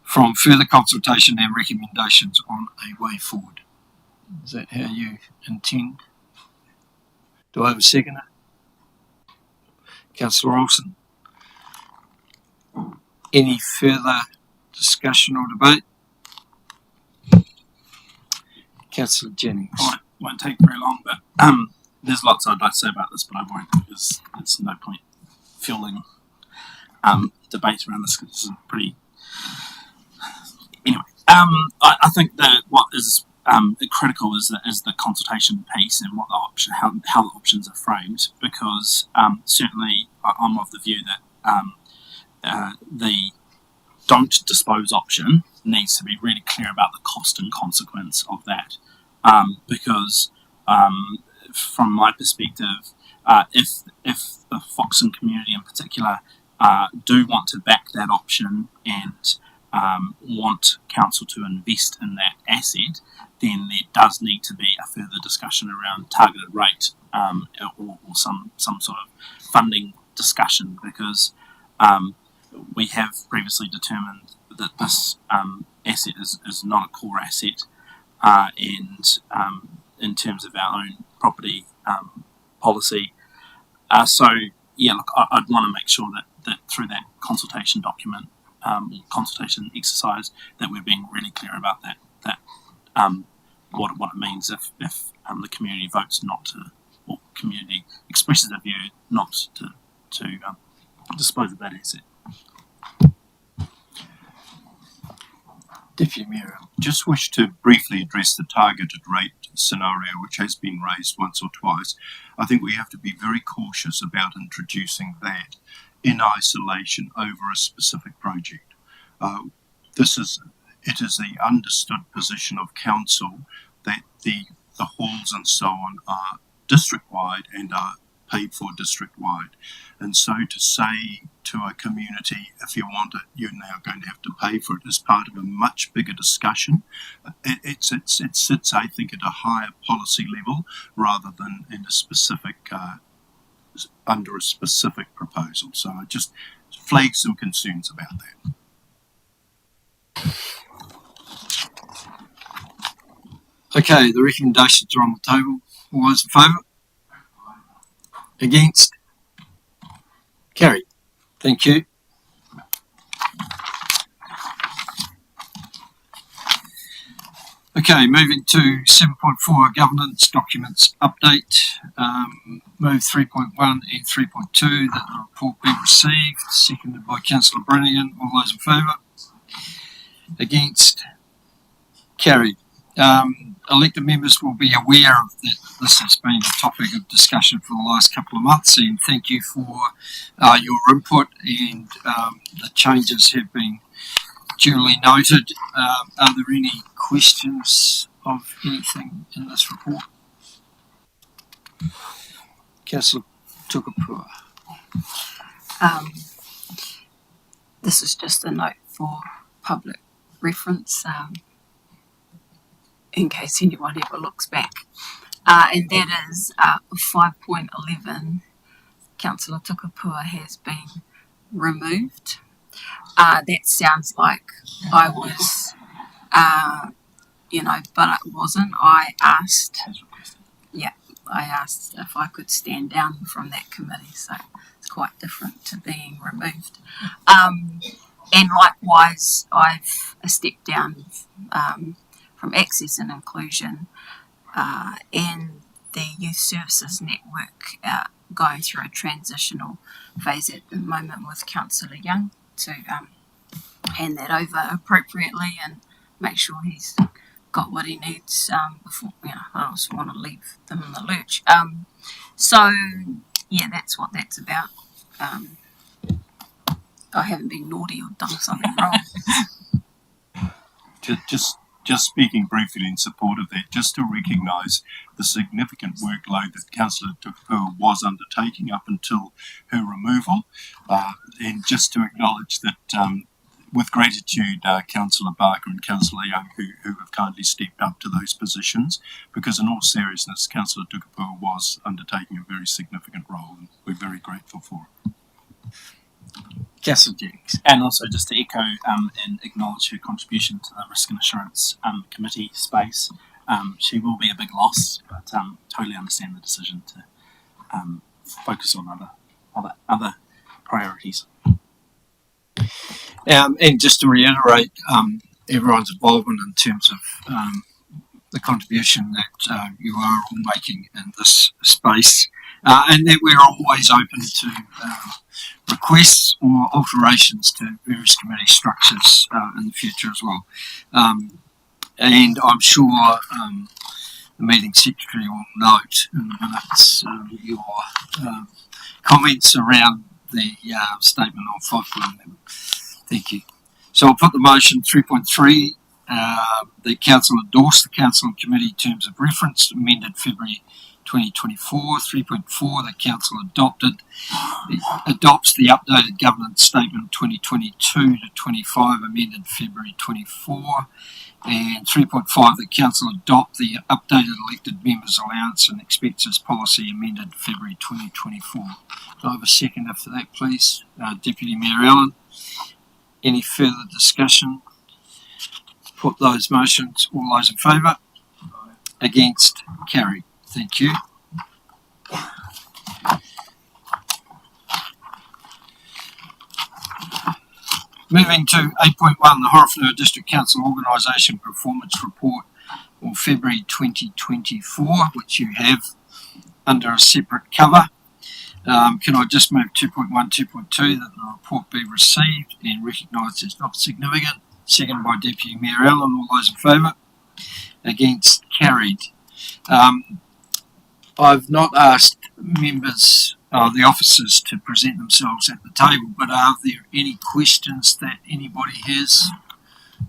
from further consultation and recommendations on a way forward. Is that how you intend? Do I have a seconder? Councillor Olsen. Any further discussion or debate? Councillor Jennings. Won't take very long, but there's lots I'd like to say about this, but I won't, because there's no point fueling debate around this, because this is pretty... Anyway, I think that what is critical is the consultation piece and what the option, how the options are framed, because certainly I'm of the view that the don't dispose option needs to be really clear about the cost and consequence of that, because from my perspective, if the Foxton community in particular do want to back that option and want council to invest in that asset, then there does need to be a further discussion around targeted rate or some sort of funding discussion, because we have previously determined that this asset is not a core asset, and in terms of our own property policy. So yeah, look, I'd want to make sure that through that consultation document or consultation exercise that we're being really clear about that what it means if the community votes not to, or community expresses a view not to dispose of that asset. Deputy Mayor. Just wish to briefly address the targeted rate scenario, which has been raised once or twice. I think we have to be very cautious about introducing that in isolation over a specific project. It is the understood position of council that the halls and so on are district-wide and are paid for district-wide. And so to say to a community, if you want it, you're now going to have to pay for it, is part of a much bigger discussion. It sits, I think, at a higher policy level rather than in a specific, under a specific proposal. So I just flag some concerns about that. Okay, the recommendations are on the table. All those in favour? Against? Carried. Thank you. Okay, moving to 7.4 governance documents update. Move 3.1 and 3.2 that the report be received, seconded by Councillor Brannigan. All those in favour? Against? Carried. Elected members will be aware of that this has been a topic of discussion for the last couple of months, and thank you for your input, and the changes have been duly noted. Are there any questions of anything in this report? Councillor Tukapua. This is just a note for public reference. In case anyone ever looks back. And that is 5.11, Councillor Tukapua has been removed. That sounds like I was, but it wasn't. I asked if I could stand down from that committee, so it's quite different to being removed. And likewise, I've stepped down from Access and Inclusion and the Youth Services Network going through a transitional phase at the moment with Councillor Young to hand that over appropriately and make sure he's got what he needs before, I also want to leave them in the lurch. So, yeah, that's what that's about. I haven't been naughty or done something wrong. Just speaking briefly in support of that, just to recognise the significant workload that Councillor Tukapua was undertaking up until her removal, and just to acknowledge that with gratitude, Councillor Barker and Councillor Young, who have kindly stepped up to those positions, because in all seriousness, Councillor Tukapua was undertaking a very significant role, and we're very grateful for it. Councillor Jennings. And also just to echo and acknowledge her contribution to the Risk and Assurance Committee space. She will be a big loss, but totally understand the decision to focus on other priorities. And just to reiterate, everyone's involvement in terms of the contribution that you are all making in this space, and that we're always open to requests or alterations to various committee structures in the future as well. And I'm sure the meeting secretary will note in the minutes your comments around the statement on 5.11. Thank you. So I'll put the motion 3.3. The council endorsed the council and committee terms of reference amended February 2024. 3.4, the council adopts the updated governance statement 2022 to 25 amended February 24. And 3.5, the council adopt the updated elected members allowance and expenses policy amended February 2024. Do I have a seconder for that, please? Deputy Mayor Allen. Any further discussion? Put those motions. All those in favour? Against? Carried. Thank you. Moving to 8.1, the Horowhenua District Council Organisation Performance Report for February 2024, which you have under a separate cover. Can I just move 2.1, 2.2 that the report be received and recognised as not significant? seconded by Deputy Mayor Allen. All those in favour? Against? Carried. I've not asked members, the officers, to present themselves at the table, but are there any questions that anybody has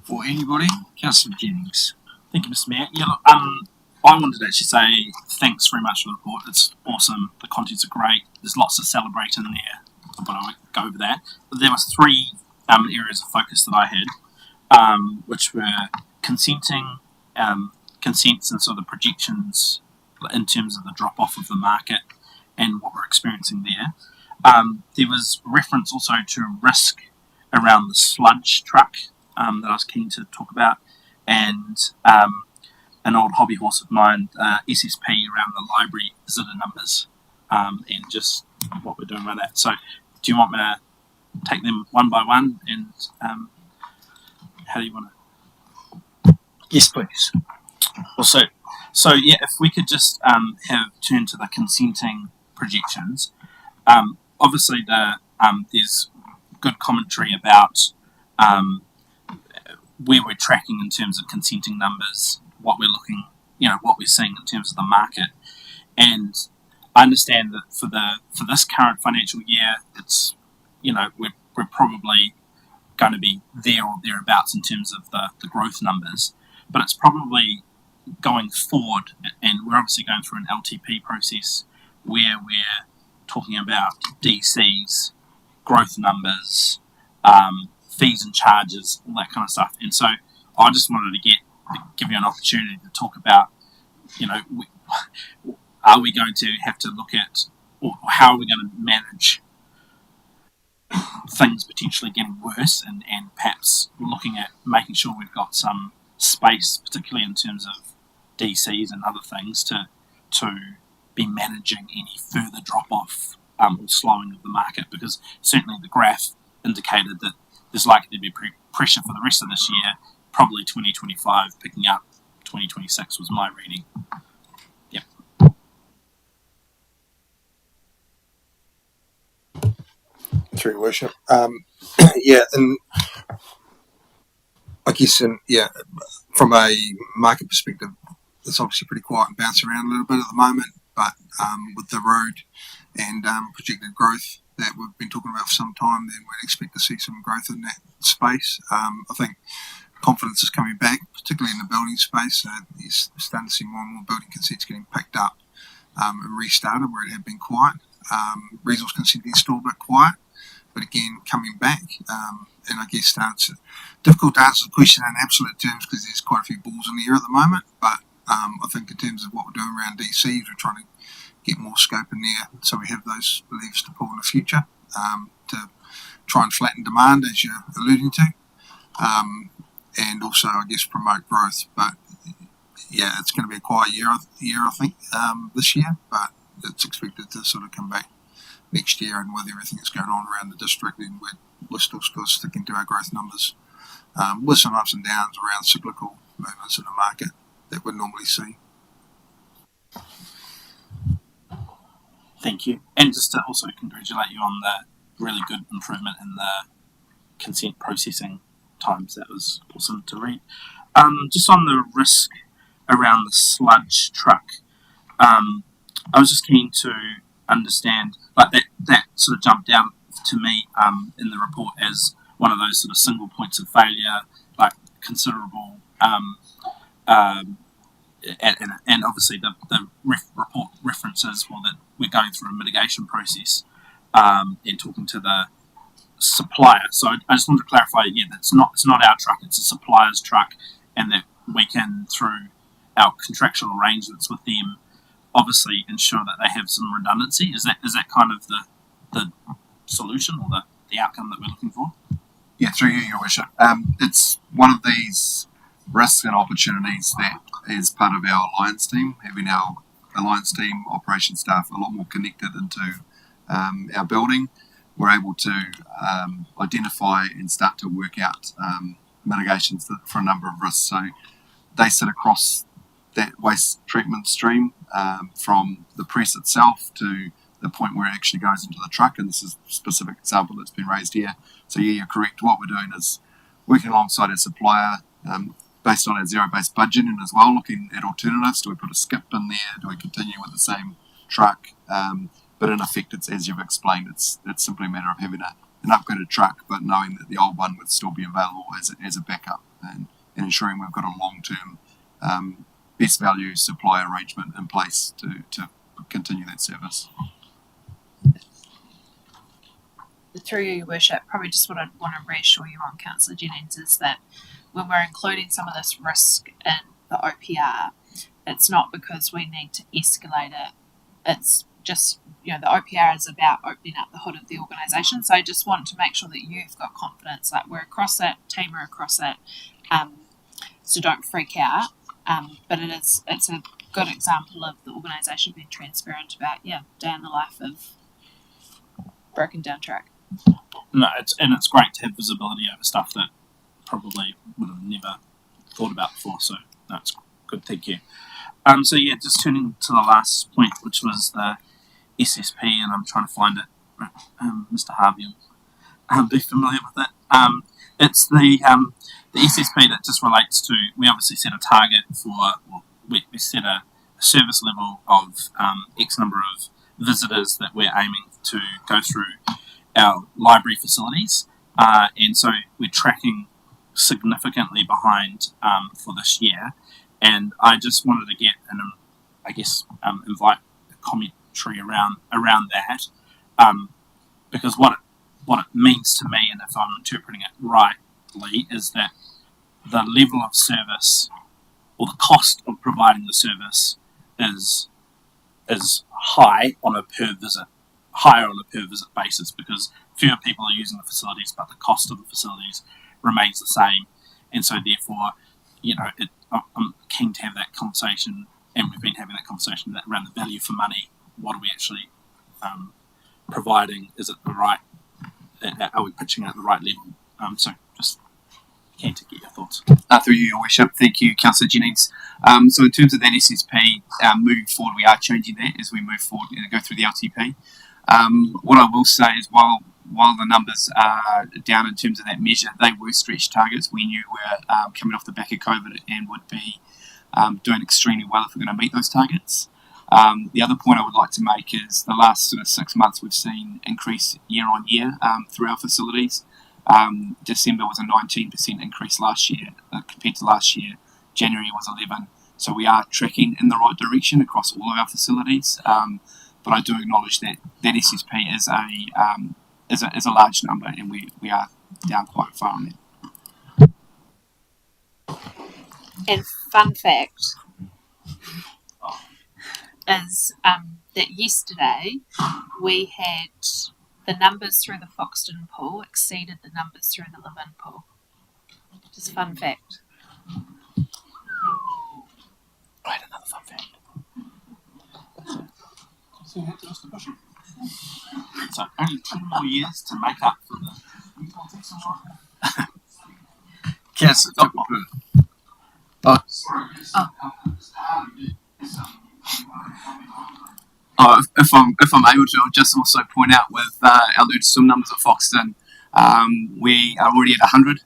for anybody? Councillor Jennings. Thank you, Mr. Mayor. Yeah, look, I wanted to actually say thanks very much for the report. It's awesome. The contents are great. There's lots to celebrate in there, but I won't go over that. But there was three areas of focus that I had, which were consenting, consents and sort of projections in terms of the drop-off of the market and what we're experiencing there. There was reference also to risk around the sludge truck that I was keen to talk about, and an old hobby horse of mine, SSP, around the library visitor numbers, and just what we're doing around that. So do you want me to take them one by one, and how do you want to? Yes, please. Well, so yeah, if we could just have turned to the consenting projections. Obviously, there's good commentary about where we're tracking in terms of consenting numbers, what we're looking, what we're seeing in terms of the market, and I understand that for this current financial year, it's we're probably going to be there or thereabouts in terms of the growth numbers, but it's probably going forward, and we're obviously going through an LTP process where we're talking about DCs, growth numbers, fees and charges, all that kind of stuff. And so I just wanted to give you an opportunity to talk about, are we going to have to look at, or how are we going to manage things potentially getting worse, and perhaps looking at making sure we've got some space, particularly in terms of DCs and other things, to be managing any further drop-off or slowing of the market, because certainly the graph indicated that there's likely to be pressure for the rest of this year, probably 2025 picking up 2026 was my reading. Yep. Through your worship. Yeah, and I guess, from a market perspective, it's obviously pretty quiet and bounce around a little bit at the moment, but with the road and projected growth that we've been talking about for some time, then we'd expect to see some growth in that space. I think confidence is coming back, particularly in the building space. You're starting to see more and more building consents getting picked up and restarted where it had been quiet. Resource consenting still a bit quiet, but again, coming back. And I guess it's difficult to answer the question in absolute terms because there's quite a few balls in the air at the moment, but I think in terms of what we're doing around DCs, we're trying to get more scope in there so we have those levers to pull in the future to try and flatten demand, as you're alluding to, and also, I guess, promote growth. But yeah, it's going to be a quiet year I think, this year, but it's expected to sort of come back next year, and with everything that's going on around the district, then we're still sticking to our growth numbers, with some ups and downs around cyclical movements in the market that we'd normally see. Thank you. And just to also congratulate you on the really good improvement in the consent processing times. That was awesome to read. Just on the risk around the sludge truck, I was just keen to understand, like that sort of jumped out to me in the report as one of those sort of single points of failure, like considerable, and obviously the report references, well, that we're going through a mitigation process and talking to the supplier. So I just wanted to clarify again that it's not our truck, it's a supplier's truck, and that we can, through our contractual arrangements with them, obviously ensure that they have some redundancy. Is that kind of the solution or the outcome that we're looking for? Yeah, through you, Your Worship. It's one of these risks and opportunities that is part of our alliance team, having our alliance team operation staff a lot more connected into our building. We're able to identify and start to work out mitigations for a number of risks. So they sit across that waste treatment stream from the press itself to the point where it actually goes into the truck, and this is a specific example that's been raised here. So yeah, you're correct. What we're doing is working alongside our supplier, based on our zero-based budgeting as well, looking at alternatives. Do we put a skip in there? Do we continue with the same truck? But in effect, it's as you've explained, it's simply a matter of having an upgraded truck, but knowing that the old one would still be available as a backup, and ensuring we've got a long-term best value supply arrangement in place to continue that service. Through you, Your Worship, probably just what I'd want to reassure you on, Councillor Jennings, is that when we're including some of this risk in the OPR, it's not because we need to escalate it. It's just, the OPR is about opening up the hood of the organisation. So I just want to make sure that you've got confidence, like we're across it, team are across it, so don't freak out. But it's a good example of the organisation being transparent about, day in the life of broken down truck. No, it's great to have visibility over stuff that probably would have never thought about before. So that's good. Thank you. So just turning to the last point, which was the SSP, and I'm trying to find it. Mr. Harvey will be familiar with it. It's the SSP that just relates to. We obviously set a target for. We set a service level of X number of visitors that we're aiming to go through our library facilities, and so we're tracking significantly behind for this year. And I just wanted to get invite a commentary around that, because what it means to me, and if I'm interpreting it rightly, is that the level of service or the cost of providing the service is higher on a per visit basis, because fewer people are using the facilities, but the cost of the facilities remains the same. And so therefore, I'm keen to have that conversation, and we've been having that conversation around the value for money. What are we actually providing? Is it the right? Are we pitching at the right level? So just keen to get your thoughts. Through you, Your Worship. Thank you, Councillor Jennings. So in terms of that SSP, moving forward, we are changing that as we move forward and go through the LTP. What I will say is, while the numbers are down in terms of that measure, they were stretch targets. We knew we were coming off the back of COVID and would be doing extremely well if we're going to meet those targets. The other point I would like to make is the last sort of 6 months we've seen increase year on year through our facilities. December was a 19% increase last year compared to last year. January was 11%. So we are tracking in the right direction across all of our facilities. But I do acknowledge that SSP is a large number, and we are down quite far on that. And fun fact is that yesterday we had the numbers through the Foxton pool exceeded the numbers through the Levin pool. Just fun fact. I had another fun fact. So only 2 more years to make up for the. Councillor Tuckapoo. If I'm able to, I'll just also point out with our swim numbers at Foxton, we are already at 100,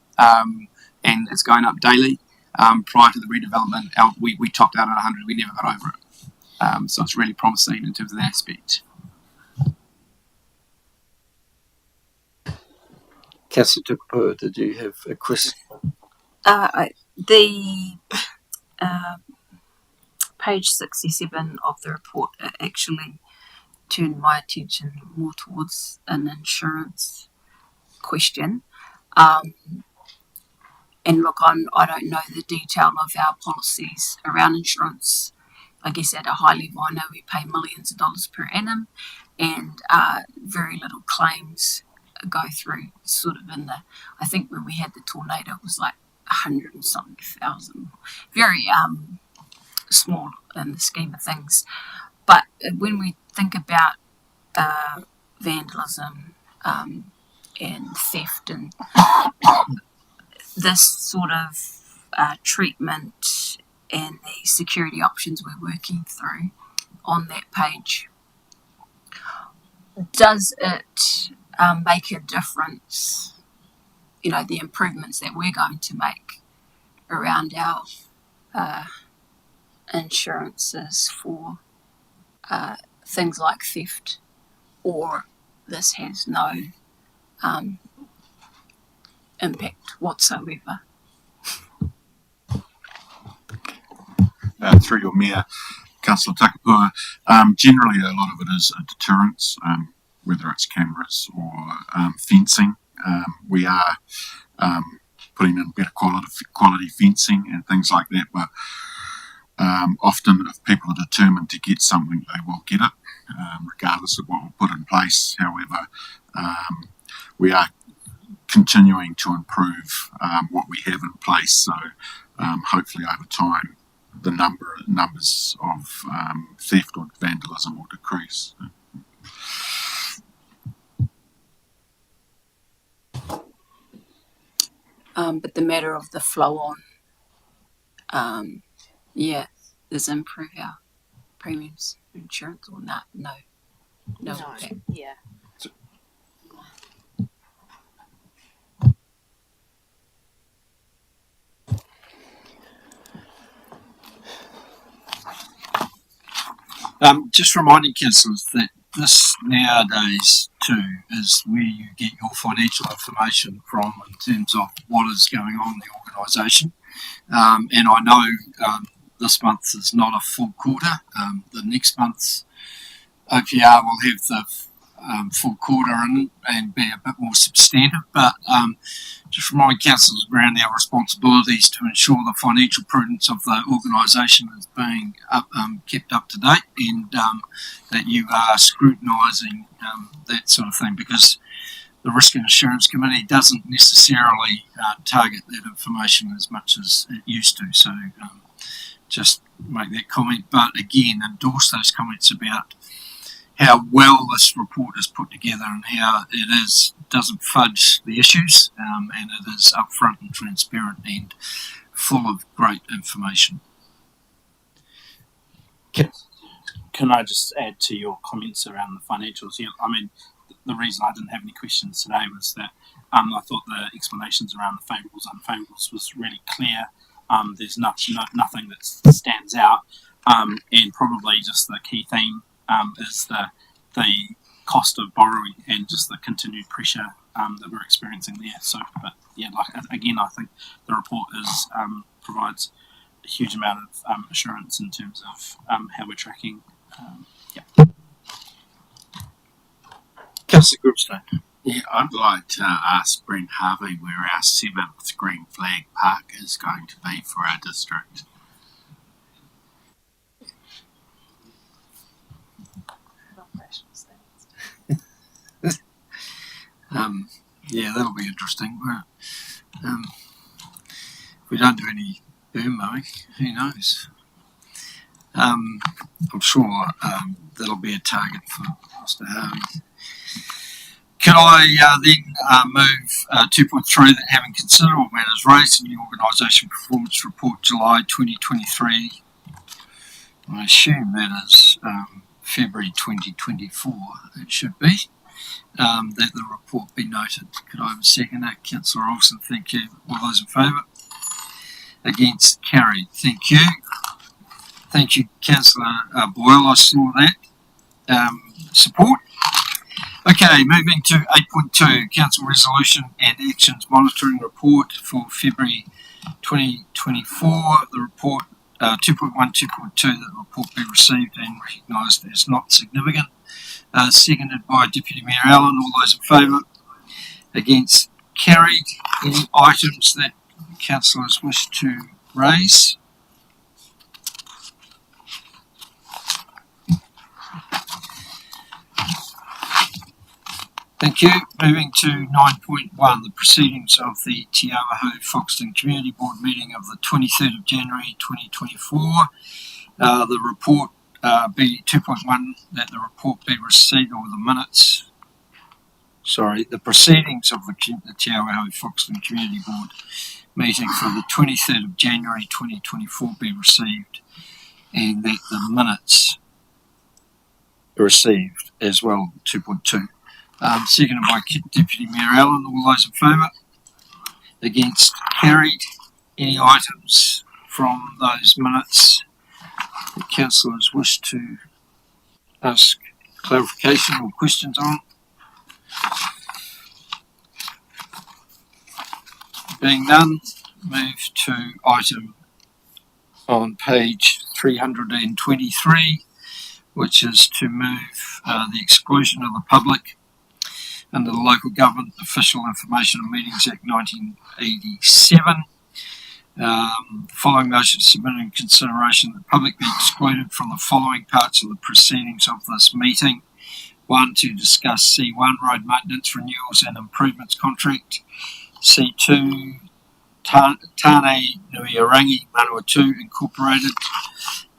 and it's going up daily. Prior to the redevelopment, we topped out at 100. We never got over it. So it's really promising in terms of that aspect. Councillor Tuckapoo, did you have a question? The page 67 of the report actually turned my attention more towards an insurance question. And look, I don't know the detail of our policies around insurance. I guess at a high level, I know we pay millions of dollars per annum, and very little claims go through. Sort of in the, I think when we had the tornado, it was like 100 and something thousand. Very small in the scheme of things. But when we think about vandalism and theft and this sort of treatment and the security options we're working through on that page, does it make a difference the improvements that we're going to make around our insurances for things like theft, or this has no impact whatsoever. Through your mayor, Councillor Takapua, generally a lot of it is a deterrence, whether it's cameras or fencing. We are putting in better quality fencing and things like that, but often if people are determined to get something, they will get it, regardless of what we put in place. However, we are continuing to improve what we have in place, so hopefully over time the numbers of theft or vandalism will decrease. But the matter of the flow on, does improve our premiums for insurance or not? No. Impact. Yeah. Just reminding councillors that this nowadays too is where you get your financial information from in terms of what is going on in the organisation. And I know this month is not a full quarter. The next month's OPR will have the full quarter in and be a bit more substantive, but just remind councillors around our responsibilities to ensure the financial prudence of the organisation is being kept up to date, and that you are scrutinising that sort of thing, because the Risk and Assurance Committee doesn't necessarily target that information as much as it used to. So just make that comment, but again endorse those comments about how well this report is put together and how it doesn't fudge the issues, and it is upfront and transparent and full of great information. Can I just add to your comments around the financials? Yeah, I mean, the reason I didn't have any questions today was that I thought the explanations around the favourables and unfavourables was really clear. There's nothing that stands out, and probably just the key theme is the cost of borrowing and just the continued pressure that we're experiencing there. So, but yeah, again, I think the report provides a huge amount of assurance in terms of how we're tracking. Councillor Grimstone. Yeah, I'd like to ask Brent Harvey where our 7th green flag park is going to be for our district. Yeah, that'll be interesting. If we don't do any boom mowing, who knows? I'm sure that'll be a target for Mr. Harvey. Can I then move 2.3, that having considered all matters raised in the Organisation Performance Report July 2023, I assume that is February 2024, it should be, that the report be noted. Could I have a second? Councillor Olsen, thank you. All those in favour? Against? Carried. Thank you. Thank you, Councillor Boyle. I saw that. Support. Okay, moving to 8.2, Council Resolution and Actions Monitoring Report for February 2024. The report 2.1, 2.2, that the report be received and recognised as not significant. Seconded by Deputy Mayor Allen. All those in favour? Against? Carried. Any items that councillors wish to raise? Thank you. Moving to 9.1, the proceedings of the Te Awaho Foxton Community Board meeting of the 23rd of January 2024. The report be 2.1, that the report be received, or the minutes. Sorry, the proceedings of the Te Awaho Foxton Community Board meeting for the 23rd of January 2024 be received, and that the minutes are received as well. 2.2. Seconded by Deputy Mayor Allen. All those in favour? Against? Carried. Any items from those minutes that councillors wish to ask clarification or questions on? Being none, move to item on page 323, which is to move the exclusion of the public under the Local Government Official Information and Meetings Act 1987. The following motion is submitted in consideration that the public be excluded from the following parts of the proceedings of this meeting. 1, to discuss C1 road maintenance renewals and improvements contract. C2, Tāne Nuiarangi Manawatu Incorporated.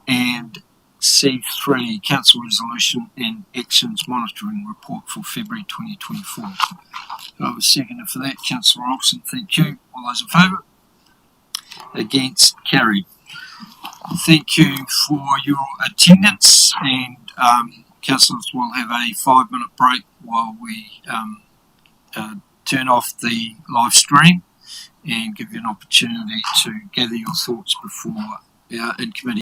And C3, Council Resolution and Actions Monitoring Report for February 2024. I have a seconder for that, Councillor Olsen. Thank you. All those in favour? Against? Carried. Thank you for your attendance, and councillors will have a 5-minute break while we turn off the live stream and give you an opportunity to gather your thoughts before our in-committee